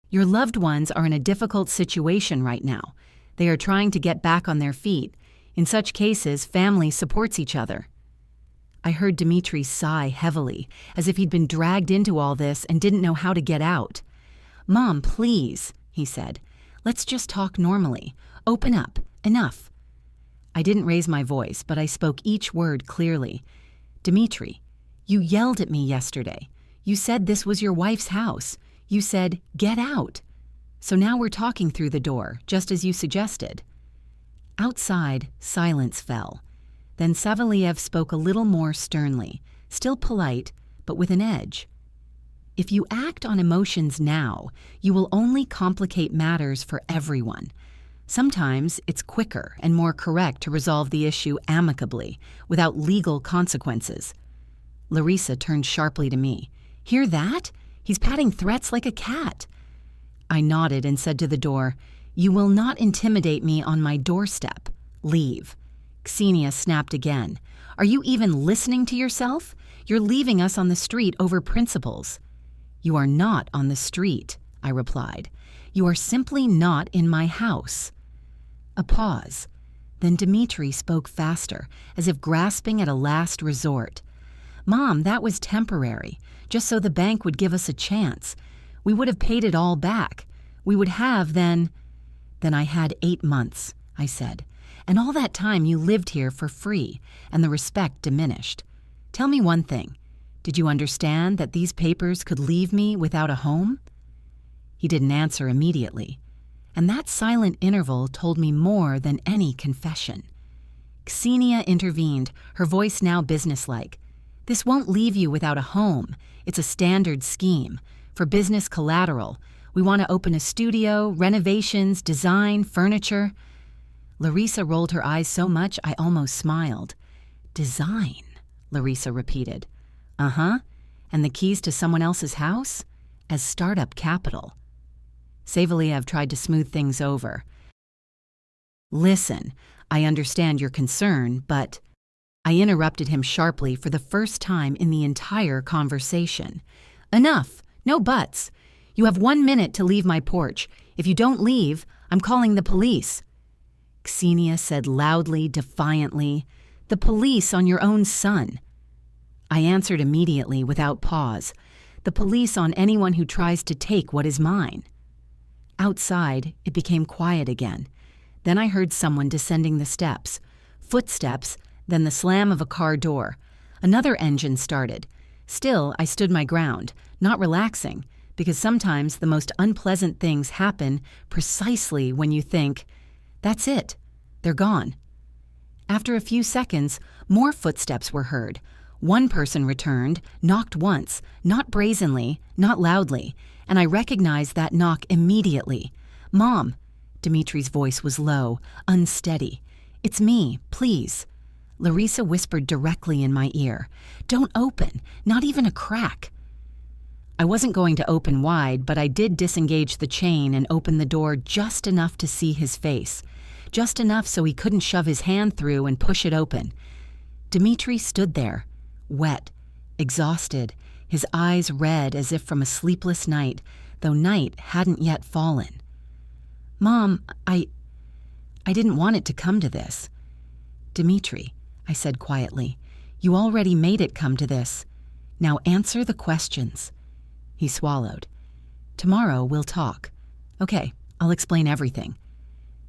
Your loved ones are in a difficult situation right now. They are trying to get back on their feet. In such cases, family supports each other." I heard Dmitri sigh heavily, as if he'd been dragged into all this and didn't know how to get out. "Mom, please," he said. "Let's just talk normally. Open up. Enough." I didn't raise my voice, but I spoke each word clearly. "Dmitri, you yelled at me yesterday. You said this was your wife's house. You said, 'Get out.' So now we're talking through the door, just as you suggested." Outside, silence fell. Then Savelyev spoke a little more sternly, still polite, but with an edge. "If you act on emotions now, you will only complicate matters for everyone. Sometimes it's quicker and more correct to resolve the issue amicably, without legal consequences." Larissa turned sharply to me. "Hear that? He's patting threats like a cat." I nodded and said to the door, "You will not intimidate me on my doorstep. Leave." Ksenia snapped again. "Are you even listening to yourself? You're leaving us on the street over principles." "You are not on the street," I replied. "You are simply not in my house." A pause. Then Dmitri spoke faster, as if grasping at a last resort. "Mom, that was temporary, just so the bank would give us a chance. We would have paid it all back. We would have then—" "Then I had 8 months," I said. "And all that time you lived here for free, and the respect diminished. Tell me one thing. Did you understand that these papers could leave me without a home?" He didn't answer immediately, and that silent interval told me more than any confession. Xenia intervened, her voice now businesslike. "This won't leave you without a home. It's a standard scheme. For business collateral. We want to open a studio, renovations, design, furniture." Larissa rolled her eyes so much I almost smiled. "Design," Larissa repeated. "Uh-huh. And the keys to someone else's house? As startup capital." Saveliev tried to smooth things over. "Listen, I understand your concern, but—" I interrupted him sharply for the first time in the entire conversation. "Enough! No buts! You have 1 minute to leave my porch. If you don't leave, I'm calling the police." Xenia said loudly, defiantly, "The police on your own son." I answered immediately without pause. "The police on anyone who tries to take what is mine." Outside, it became quiet again. Then I heard someone descending the steps. Footsteps, then the slam of a car door. Another engine started. Still, I stood my ground, not relaxing, because sometimes the most unpleasant things happen precisely when you think, "That's it. They're gone." After a few seconds, more footsteps were heard. One person returned, knocked once, not brazenly, not loudly, and I recognized that knock immediately. "Mom," Dimitri's voice was low, unsteady. "It's me, please." Larissa whispered directly in my ear. "Don't open, not even a crack." I wasn't going to open wide, but I did disengage the chain and open the door just enough to see his face. Just enough so he couldn't shove his hand through and push it open. Dimitri stood there, wet, exhausted, his eyes red as if from a sleepless night, though night hadn't yet fallen. "Mom, I didn't want it to come to this." "Dimitri," I said quietly, "you already made it come to this. Now answer the questions." He swallowed. "Tomorrow we'll talk." "Okay, I'll explain everything."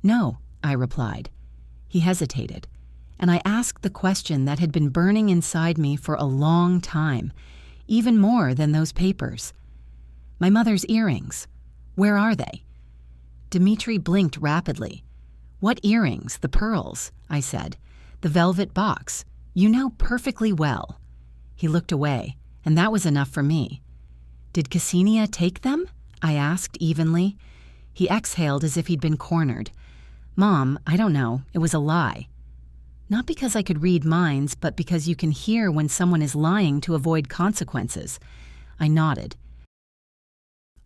"No," I replied. He hesitated, and I asked the question that had been burning inside me for a long time, even more than those papers. "My mother's earrings. Where are they?" Dimitri blinked rapidly. "What earrings? The pearls," I said. "The velvet box. You know perfectly well." He looked away, and that was enough for me. "Did Ksenia take them?" I asked evenly. He exhaled as if he'd been cornered. "Mom, I don't know. It was a lie." Not because I could read minds, but because you can hear when someone is lying to avoid consequences. I nodded.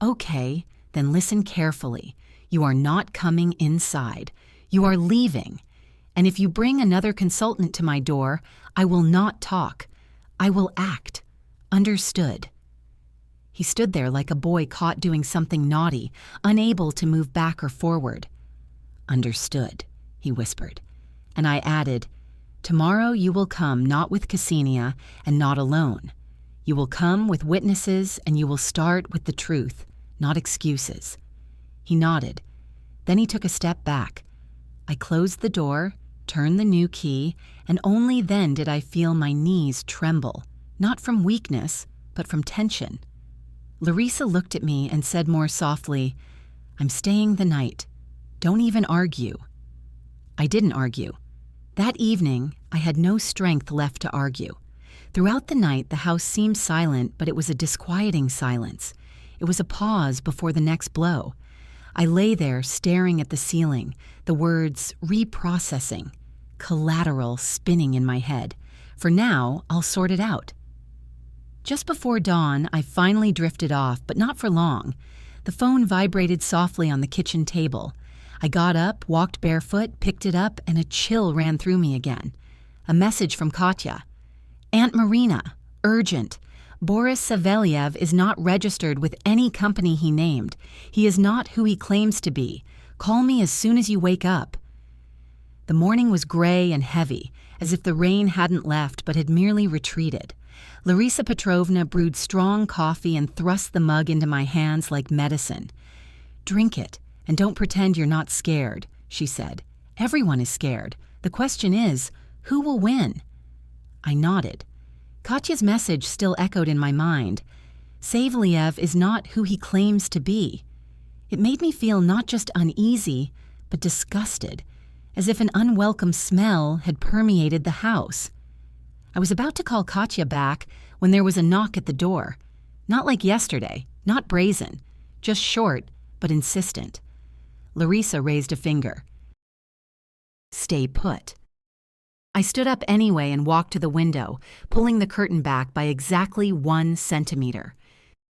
"Okay, then listen carefully. You are not coming inside. You are leaving. And if you bring another consultant to my door, I will not talk. I will act. Understood?" He stood there like a boy caught doing something naughty, unable to move back or forward. "Understood," he whispered. And I added, "Tomorrow you will come not with Ksenia and not alone. You will come with witnesses and you will start with the truth, not excuses." He nodded. Then he took a step back. I closed the door, turned the new key, and only then did I feel my knees tremble, not from weakness, but from tension. Larissa looked at me and said more softly, "I'm staying the night. Don't even argue." I didn't argue. That evening, I had no strength left to argue. Throughout the night, the house seemed silent, but it was a disquieting silence. It was a pause before the next blow. I lay there staring at the ceiling, the words reprocessing, collateral spinning in my head. For now, I'll sort it out. Just before dawn, I finally drifted off, but not for long. The phone vibrated softly on the kitchen table. I got up, walked barefoot, picked it up, and a chill ran through me again. A message from Katya. "Aunt Marina, urgent. Boris Savelyev is not registered with any company he named. He is not who he claims to be. Call me as soon as you wake up." The morning was gray and heavy, as if the rain hadn't left but had merely retreated. Larissa Petrovna brewed strong coffee and thrust the mug into my hands like medicine. "Drink it, and don't pretend you're not scared," she said. "Everyone is scared. The question is, who will win?" I nodded. Katya's message still echoed in my mind. Saveliev is not who he claims to be. It made me feel not just uneasy, but disgusted, as if an unwelcome smell had permeated the house. I was about to call Katya back when there was a knock at the door. Not like yesterday, not brazen, just short but insistent. Larissa raised a finger. Stay put. I stood up anyway and walked to the window, pulling the curtain back by exactly 1 centimeter.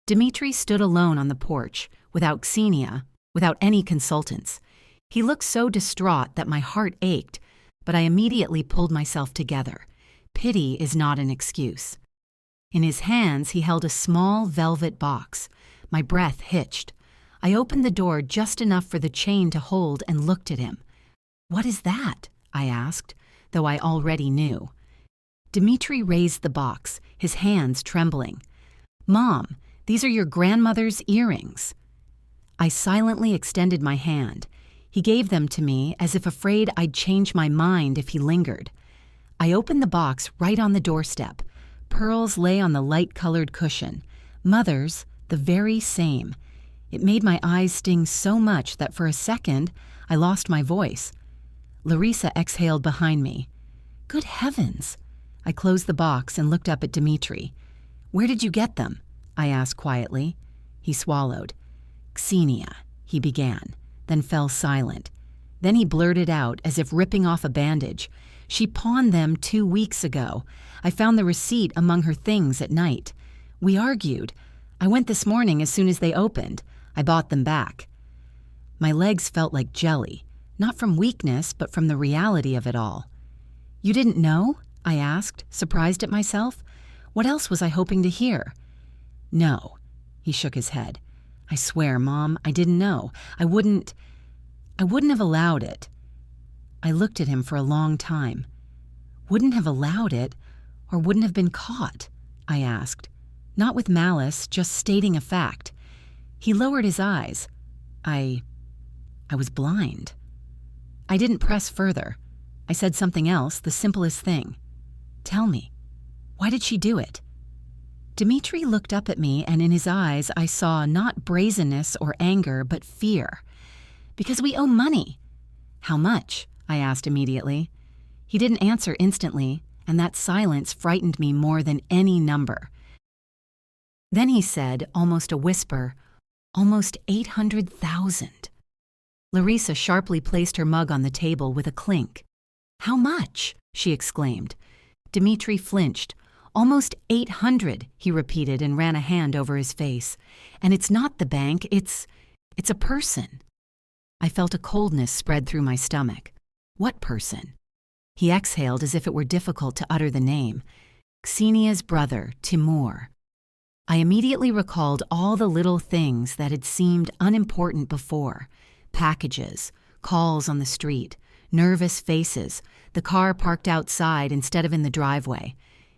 Dmitri stood alone on the porch, without Ksenia, without any consultants. He looked so distraught that my heart ached, but I immediately pulled myself together. Pity is not an excuse. In his hands, he held a small velvet box. My breath hitched. I opened the door just enough for the chain to hold and looked at him. "What is that?" I asked, though I already knew. Dmitri raised the box, his hands trembling. "Mom, these are your grandmother's earrings." I silently extended my hand. He gave them to me as if afraid I'd change my mind if he lingered. I opened the box right on the doorstep. Pearls lay on the light-colored cushion. Mother's, the very same. It made my eyes sting so much that for a second, I lost my voice. Larissa exhaled behind me. "Good heavens!" I closed the box and looked up at Dmitri. "Where did you get them?" I asked quietly. He swallowed. "Ksenia," he began, then fell silent. Then he blurted out, as if ripping off a bandage. "She pawned them 2 weeks ago. I found the receipt among her things at night. We argued. I went this morning as soon as they opened. I bought them back." My legs felt like jelly, not from weakness, but from the reality of it all. "You didn't know?" I asked, surprised at myself. What else was I hoping to hear? "No," he shook his head. "I swear, Mom, I didn't know. I wouldn't have allowed it." I looked at him for a long time. "Wouldn't have allowed it, or wouldn't have been caught?" I asked. Not with malice, just stating a fact. He lowered his eyes. I was blind. I didn't press further. I said something else, the simplest thing. "Tell me, why did she do it?" Dmitri looked up at me, and in his eyes I saw not brazenness or anger, but fear. "Because we owe money." "How much?" I asked immediately. He didn't answer instantly, and that silence frightened me more than any number. Then he said, almost a whisper, "Almost 800,000. Larissa sharply placed her mug on the table with a clink. "How much?" she exclaimed. Dmitri flinched. "Almost 800, he repeated and ran a hand over his face. "And it's not the bank, it's a person." I felt a coldness spread through my stomach. "What person?" He exhaled as if it were difficult to utter the name. "Ksenia's brother, Timur." I immediately recalled all the little things that had seemed unimportant before. Packages, calls on the street, nervous faces, the car parked outside instead of in the driveway.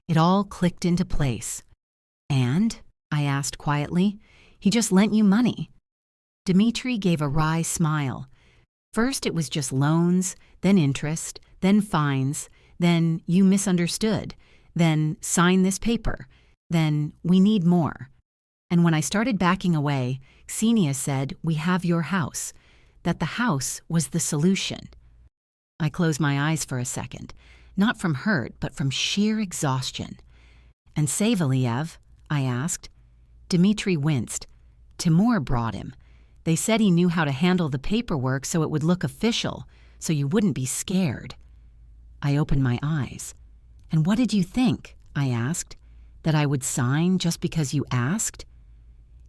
It all clicked into place. "And?" I asked quietly. "He just lent you money." Dmitri gave a wry smile. "First it was just loans, then interest, then fines, then you misunderstood, then sign this paper, then we need more. And when I started backing away, Ksenia said, 'We have your house,' that the house was the solution." I closed my eyes for a second, not from hurt, but from sheer exhaustion. "And Saveliev?" I asked. Dmitri winced. "Timur brought him. They said he knew how to handle the paperwork so it would look official, so you wouldn't be scared." I opened my eyes. "And what did you think?" I asked. "That I would sign just because you asked?"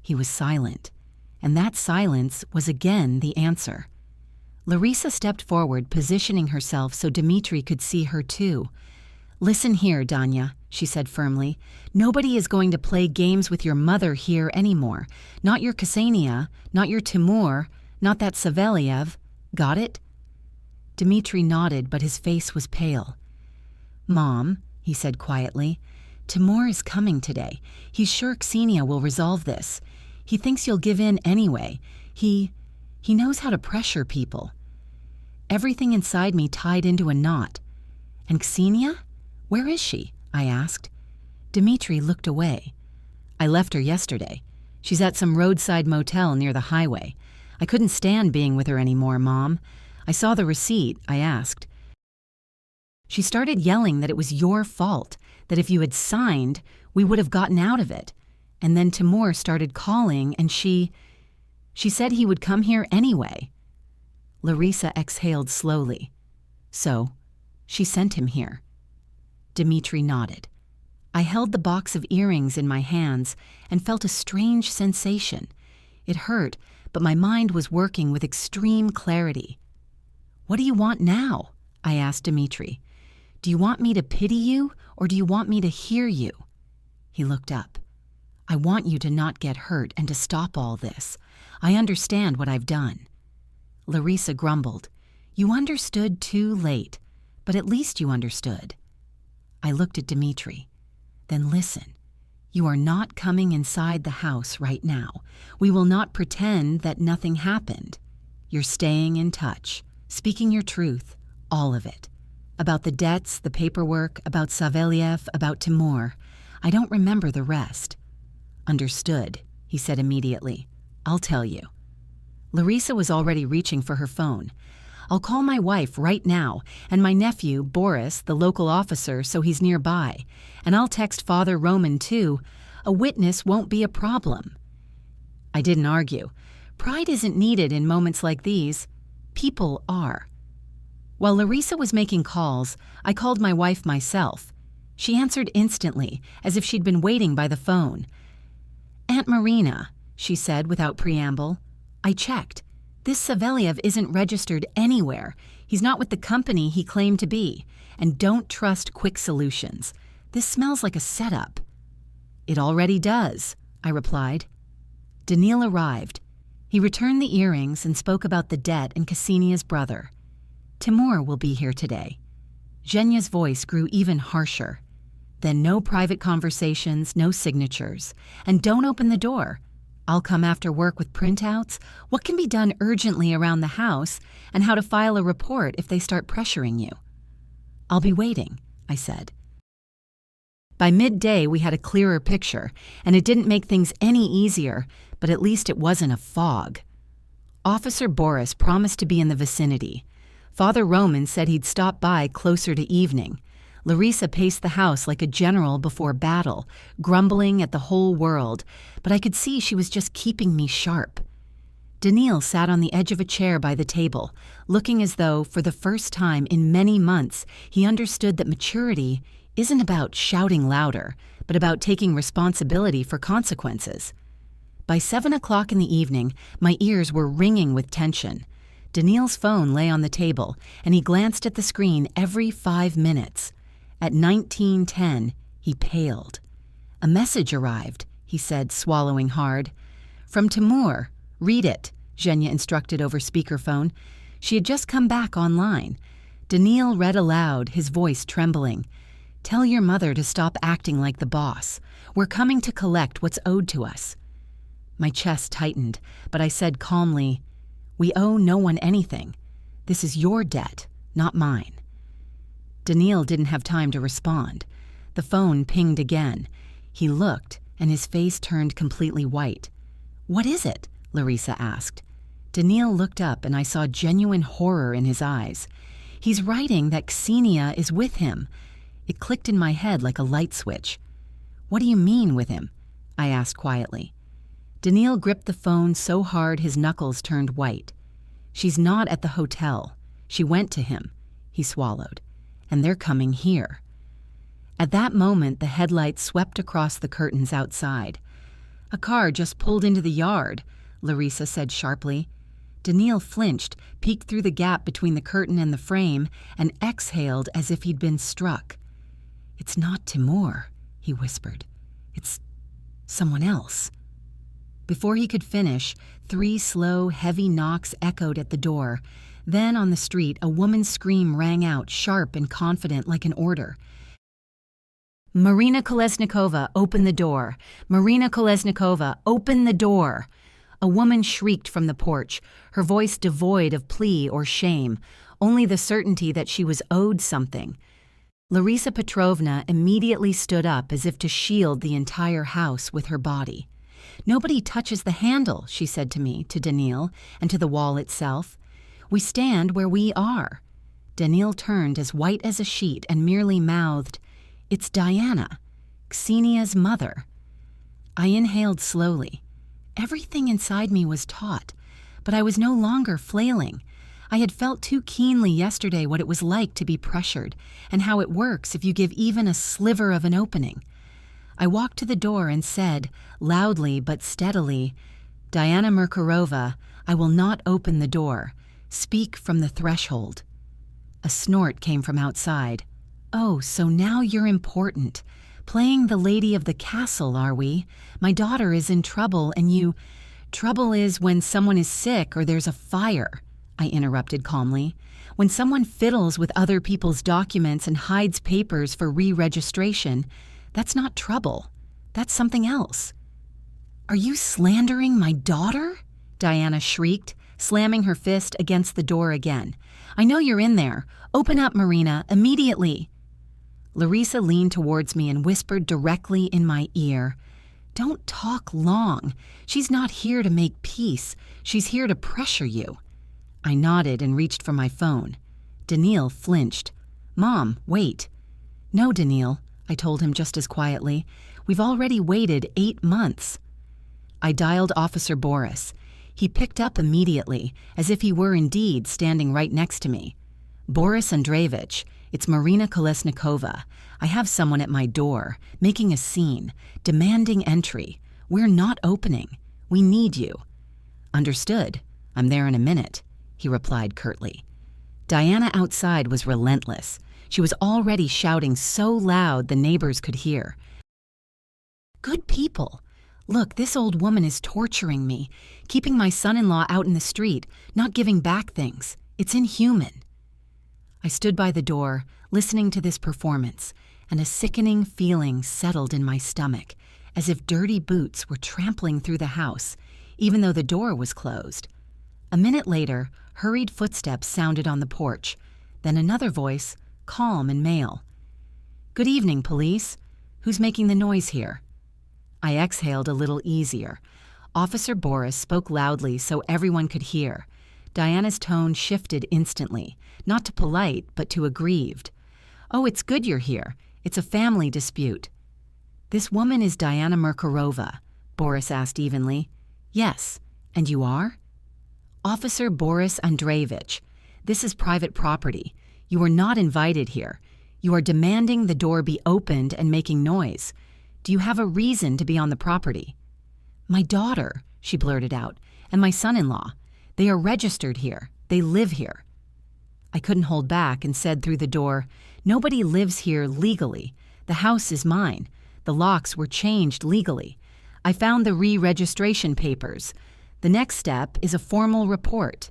He was silent, and that silence was again the answer. Larissa stepped forward, positioning herself so Dmitri could see her too. "Listen here, Danya," she said firmly. "Nobody is going to play games with your mother here anymore. Not your Ksenia, not your Timur, not that Saveliev. Got it?" Dmitri nodded, but his face was pale. "Mom," he said quietly, "Timur is coming today. He's sure Ksenia will resolve this. He thinks you'll give in anyway. He knows how to pressure people." Everything inside me tied into a knot. "And Ksenia? Where is she?" I asked. Dmitri looked away. I left her yesterday. She's at some roadside motel near the highway. I couldn't stand being with her anymore, Mom. I saw the receipt, I asked. She started yelling that it was your fault, that if you had signed, we would have gotten out of it. And then Timur started calling, and she said he would come here anyway. Larissa exhaled slowly. So, she sent him here. Dmitri nodded. I held the box of earrings in my hands and felt a strange sensation. It hurt, but my mind was working with extreme clarity. What do you want now? I asked Dmitri. Do you want me to pity you, or do you want me to hear you? He looked up. I want you to not get hurt and to stop all this. I understand what I've done. Larissa grumbled. You understood too late, but at least you understood. I looked at Dmitri. Then listen. You are not coming inside the house right now. We will not pretend that nothing happened. You're staying in touch, speaking your truth, all of it. About the debts, the paperwork, about Savelyev, about Timur. I don't remember the rest. Understood, he said immediately. I'll tell you. Larissa was already reaching for her phone. I'll call my wife right now, and my nephew, Boris, the local officer, so he's nearby. And I'll text Father Roman, too. A witness won't be a problem. I didn't argue. Pride isn't needed in moments like these. People are. While Larissa was making calls, I called my wife myself. She answered instantly, as if she'd been waiting by the phone. Aunt Marina, she said without preamble. I checked. This Savelyev isn't registered anywhere. He's not with the company he claimed to be. And don't trust quick solutions. This smells like a setup. It already does, I replied. Daniil arrived. He returned the earrings and spoke about the debt and Ksenia's brother. Timur will be here today. Zhenya's voice grew even harsher. Then no private conversations, no signatures. And don't open the door. I'll come after work with printouts, what can be done urgently around the house, and how to file a report if they start pressuring you. I'll be waiting, I said. By midday, we had a clearer picture, and it didn't make things any easier, but at least it wasn't a fog. Officer Boris promised to be in the vicinity. Father Roman said he'd stop by closer to evening. Larissa paced the house like a general before battle, grumbling at the whole world, but I could see she was just keeping me sharp. Daniil sat on the edge of a chair by the table, looking as though, for the first time in many months, he understood that maturity isn't about shouting louder, but about taking responsibility for consequences. By 7 o'clock in the evening, my ears were ringing with tension. Daniil's phone lay on the table, and he glanced at the screen every 5 minutes. At 19:10, he paled. A message arrived, he said, swallowing hard. From Timur. Read it, Zhenya instructed over speakerphone. She had just come back online. Daniil read aloud, his voice trembling. Tell your mother to stop acting like the boss. We're coming to collect what's owed to us. My chest tightened, but I said calmly, We owe no one anything. This is your debt, not mine. Daniil didn't have time to respond. The phone pinged again. He looked, and his face turned completely white. What is it? Larissa asked. Daniil looked up, and I saw genuine horror in his eyes. He's writing that Ksenia is with him. It clicked in my head like a light switch. What do you mean with him? I asked quietly. Daniil gripped the phone so hard his knuckles turned white. She's not at the hotel. She went to him. He swallowed. And they're coming here. At that moment, the headlights swept across the curtains outside. A car just pulled into the yard, Larissa said sharply. Daniil flinched, peeked through the gap between the curtain and the frame, and exhaled as if he'd been struck. It's not Timur, he whispered. It's someone else. Before he could finish, 3 slow, heavy knocks echoed at the door. Then, on the street, a woman's scream rang out, sharp and confident like an order. Marina Kolesnikova, open the door. Marina Kolesnikova, open the door. A woman shrieked from the porch, her voice devoid of plea or shame, only the certainty that she was owed something. Larisa Petrovna immediately stood up as if to shield the entire house with her body. "Nobody touches the handle," she said to me, to Daniil, and to the wall itself. "We stand where we are." Daniil turned as white as a sheet and merely mouthed, "It's Diana, Ksenia's mother." I inhaled slowly. Everything inside me was taut, but I was no longer flailing. I had felt too keenly yesterday what it was like to be pressured, and how it works if you give even a sliver of an opening. I walked to the door and said, loudly but steadily, "Diana Merkurova, I will not open the door. Speak from the threshold." A snort came from outside. "Oh, so now you're important. Playing the lady of the castle, are we? My daughter is in trouble and you—" "Trouble is when someone is sick or there's a fire," I interrupted calmly. "When someone fiddles with other people's documents and hides papers for re-registration, that's not trouble. That's something else." "Are you slandering my daughter?" Diana shrieked, slamming her fist against the door again. "I know you're in there. Open up, Marina, immediately." Larisa leaned towards me and whispered directly in my ear, "Don't talk long. She's not here to make peace. She's here to pressure you." I nodded and reached for my phone. Daniil flinched. "Mom, wait." "No, Daniil," I told him just as quietly. "We've already waited 8 months." I dialed Officer Boris. He picked up immediately, as if he were indeed standing right next to me. "Boris Andreevich, it's Marina Kolesnikova. I have someone at my door, making a scene, demanding entry. We're not opening. We need you." "Understood. I'm there in a minute," he replied curtly. Diana outside was relentless. She was already shouting so loud the neighbors could hear. "Good people. Look, this old woman is torturing me, keeping my son-in-law out in the street, not giving back things. It's inhuman." I stood by the door, listening to this performance, and a sickening feeling settled in my stomach, as if dirty boots were trampling through the house, even though the door was closed. A minute later, hurried footsteps sounded on the porch, then another voice, calm and male. "Good evening, police. Who's making the noise here?" I exhaled a little easier. Officer Boris spoke loudly so everyone could hear. Diana's tone shifted instantly, not to polite, but to aggrieved. "Oh, it's good you're here. It's a family dispute." "This woman is Diana Merkurova," Boris asked evenly. "Yes. And you are?" "Officer Boris Andreevich. This is private property. You are not invited here. You are demanding the door be opened and making noise. Do you have a reason to be on the property?" "My daughter," she blurted out, "and my son-in-law. They are registered here. They live here." I couldn't hold back and said through the door, "Nobody lives here legally. The house is mine. The locks were changed legally. I found the re-registration papers. The next step is a formal report."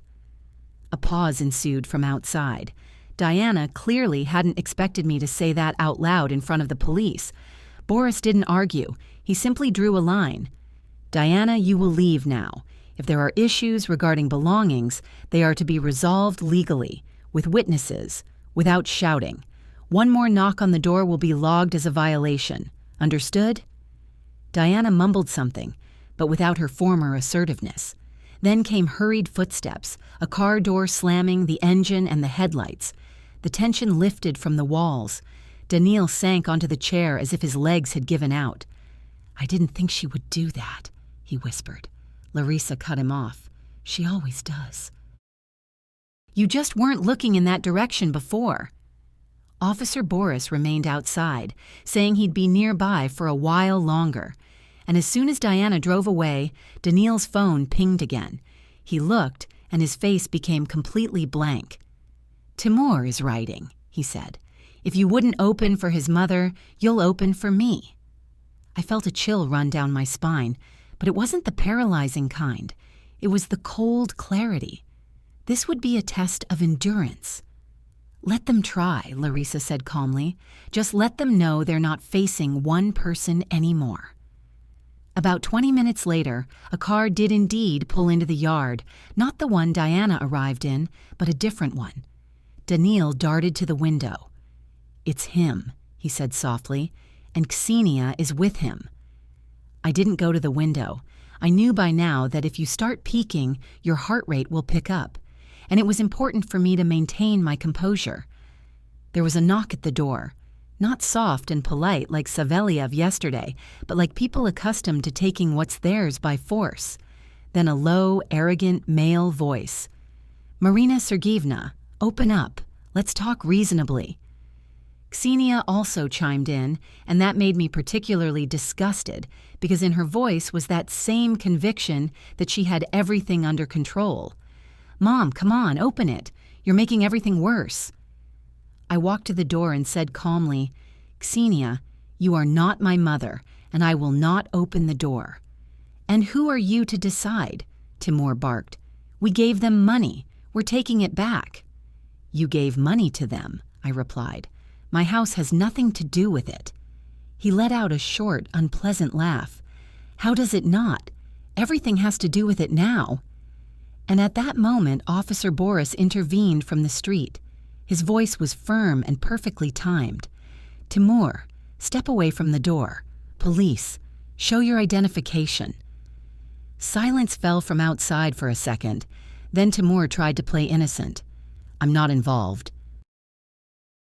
A pause ensued from outside. Diana clearly hadn't expected me to say that out loud in front of the police. Boris didn't argue. He simply drew a line. "Diana, you will leave now. If there are issues regarding belongings, they are to be resolved legally, with witnesses, without shouting. One more knock on the door will be logged as a violation. Understood?" Diana mumbled something, but without her former assertiveness. Then came hurried footsteps, a car door slamming, the engine and the headlights. The tension lifted from the walls. Daniil sank onto the chair as if his legs had given out. "I didn't think she would do that," he whispered. Larisa cut him off. "She always does." "You just weren't looking in that direction before." Officer Boris remained outside, saying he'd be nearby for a while longer. And as soon as Diana drove away, Daniil's phone pinged again. He looked, and his face became completely blank. "Timur is writing," he said. "If you wouldn't open for his mother, you'll open for me." I felt a chill run down my spine, but it wasn't the paralyzing kind. It was the cold clarity. This would be a test of endurance. "Let them try," Larisa said calmly. "Just let them know they're not facing one person anymore." About 20 minutes later, a car did indeed pull into the yard, not the one Diana arrived in, but a different one. Daniil darted to the window. "It's him," he said softly, "and Xenia is with him." I didn't go to the window. I knew by now that if you start peeking, your heart rate will pick up, and it was important for me to maintain my composure. There was a knock at the door, not soft and polite like Savelyev yesterday, but like people accustomed to taking what's theirs by force. Then a low, arrogant male voice. "Marina Sergeyevna, open up. Let's talk reasonably." Xenia also chimed in, and that made me particularly disgusted because in her voice was that same conviction that she had everything under control. "Mom, come on, open it. You're making everything worse." I walked to the door and said calmly, "Xenia, you are not my mother, and I will not open the door." "And who are you to decide?" Timur barked. "We gave them money. We're taking it back." "You gave money to them," I replied. "My house has nothing to do with it." He let out a short, unpleasant laugh. "How does it not? Everything has to do with it now." And at that moment, Officer Boris intervened from the street. His voice was firm and perfectly timed. "Timur, step away from the door. Police, show your identification." Silence fell from outside for a second. Then Timur tried to play innocent. "I'm not involved."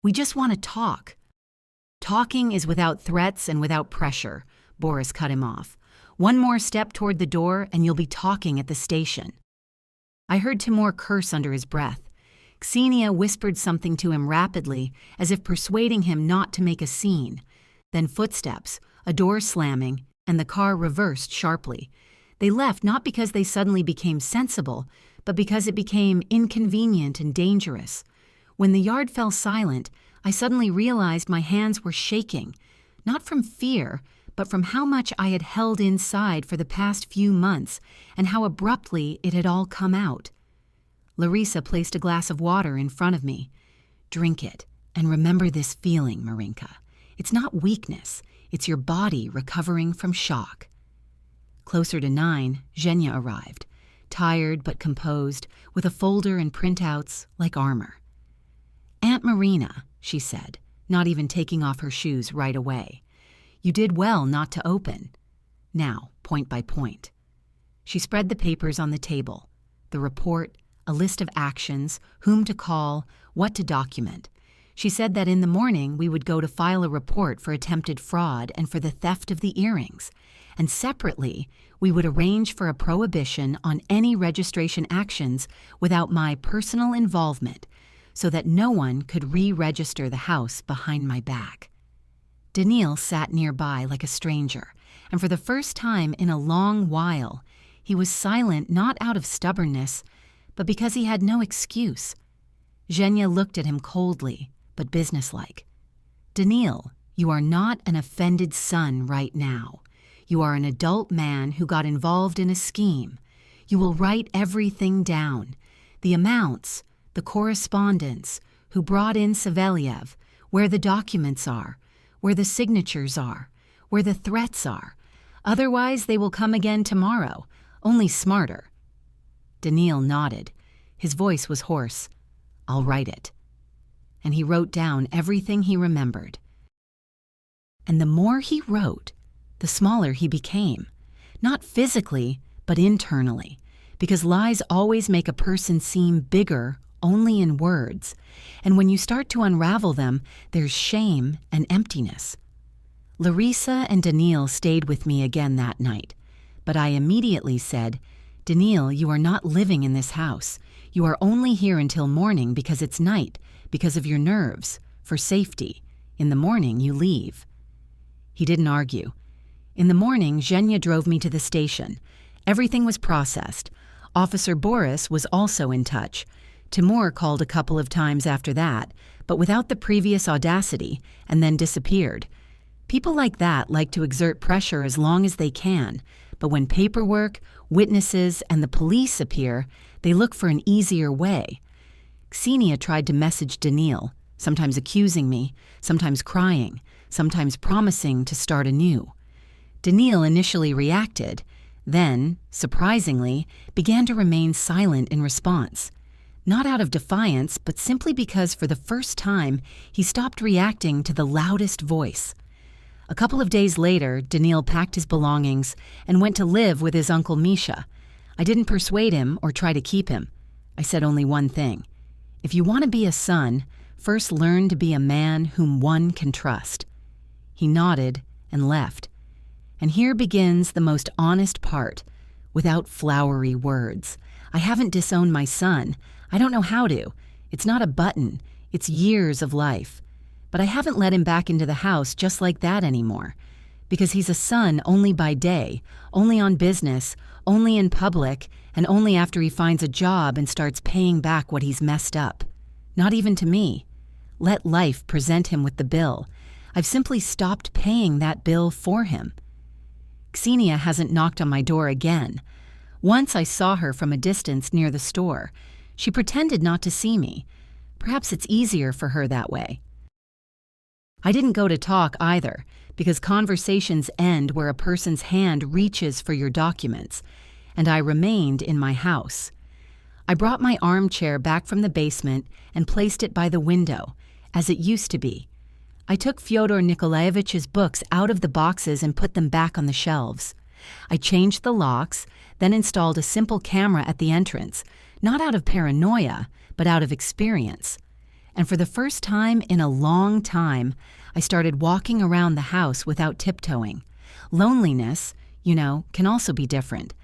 "We just want to talk." "Talking is without threats and without pressure," Boris cut him off. "One more step toward the door and you'll be talking at the station." I heard Timur curse under his breath. Xenia whispered something to him rapidly, as if persuading him not to make a scene. Then footsteps, a door slamming, and the car reversed sharply. They left not because they suddenly became sensible, but because it became inconvenient and dangerous. When the yard fell silent, I suddenly realized my hands were shaking, not from fear, but from how much I had held inside for the past few months and how abruptly it had all come out. Larisa placed a glass of water in front of me. "Drink it, and remember this feeling, Marinka. It's not weakness, it's your body recovering from shock." Closer to 9, Zhenya arrived, tired but composed, with a folder and printouts like armor. "Aunt Marina," she said, not even taking off her shoes right away. "You did well not to open. Now, point by point." She spread the papers on the table, the report, a list of actions, whom to call, what to document. She said that in the morning we would go to file a report for attempted fraud and for the theft of the earrings, and separately we would arrange for a prohibition on any registration actions without my personal involvement, so that no one could re-register the house behind my back. Daniil sat nearby like a stranger, and for the first time in a long while, he was silent not out of stubbornness, but because he had no excuse. Zhenya looked at him coldly, but businesslike. "Daniil, you are not an offended son right now. You are an adult man who got involved in a scheme. You will write everything down. The amounts, the correspondence, who brought in Savelyev, where the documents are, where the signatures are, where the threats are. Otherwise they will come again tomorrow, only smarter." Daniil nodded. His voice was hoarse. "I'll write it." And he wrote down everything he remembered. And the more he wrote, the smaller he became. Not physically, but internally, because lies always make a person seem bigger only in words, and when you start to unravel them, there's shame and emptiness. Larisa and Daniil stayed with me again that night, but I immediately said, "Daniil, you are not living in this house. You are only here until morning because it's night, because of your nerves, for safety. In the morning, you leave." He didn't argue. In the morning, Zhenya drove me to the station. Everything was processed. Officer Boris was also in touch. Timur called a couple of times after that, but without the previous audacity, and then disappeared. People like that like to exert pressure as long as they can, but when paperwork, witnesses, and the police appear, they look for an easier way. Xenia tried to message Daniil, sometimes accusing me, sometimes crying, sometimes promising to start anew. Daniil initially reacted, then, surprisingly, began to remain silent in response. Not out of defiance, but simply because for the first time, he stopped reacting to the loudest voice. A couple of days later, Daniil packed his belongings and went to live with his uncle Misha. I didn't persuade him or try to keep him. I said only one thing. If you want to be a son, first learn to be a man whom one can trust. He nodded and left. And here begins the most honest part, without flowery words. I haven't disowned my son. I don't know how to. It's not a button. It's years of life. But I haven't let him back into the house just like that anymore. Because he's a son only by day, only on business, only in public, and only after he finds a job and starts paying back what he's messed up. Not even to me. Let life present him with the bill. I've simply stopped paying that bill for him. Ksenia hasn't knocked on my door again. Once I saw her from a distance near the store. She pretended not to see me. Perhaps it's easier for her that way. I didn't go to talk either, because conversations end where a person's hand reaches for your documents, and I remained in my house. I brought my armchair back from the basement and placed it by the window, as it used to be. I took Fyodor Nikolaevich's books out of the boxes and put them back on the shelves. I changed the locks, then installed a simple camera at the entrance, not out of paranoia, but out of experience. And for the first time in a long time, I started walking around the house without tiptoeing. Loneliness, can also be different.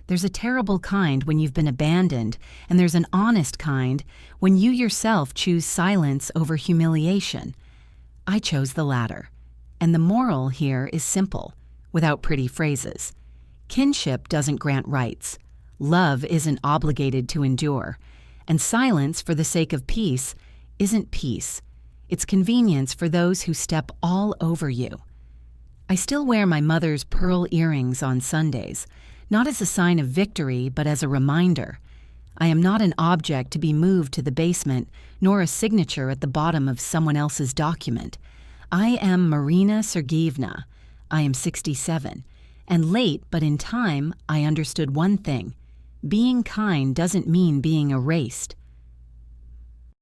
There's a terrible kind when you've been abandoned, and there's an honest kind when you yourself choose silence over humiliation. I chose the latter. And the moral here is simple, without pretty phrases. Kinship doesn't grant rights. Love isn't obligated to endure. And silence for the sake of peace isn't peace. It's convenience for those who step all over you. I still wear my mother's pearl earrings on Sundays, not as a sign of victory, but as a reminder. I am not an object to be moved to the basement, nor a signature at the bottom of someone else's document. I am Marina Sergeyevna. I am 67. And late, but in time, I understood one thing. Being kind doesn't mean being erased.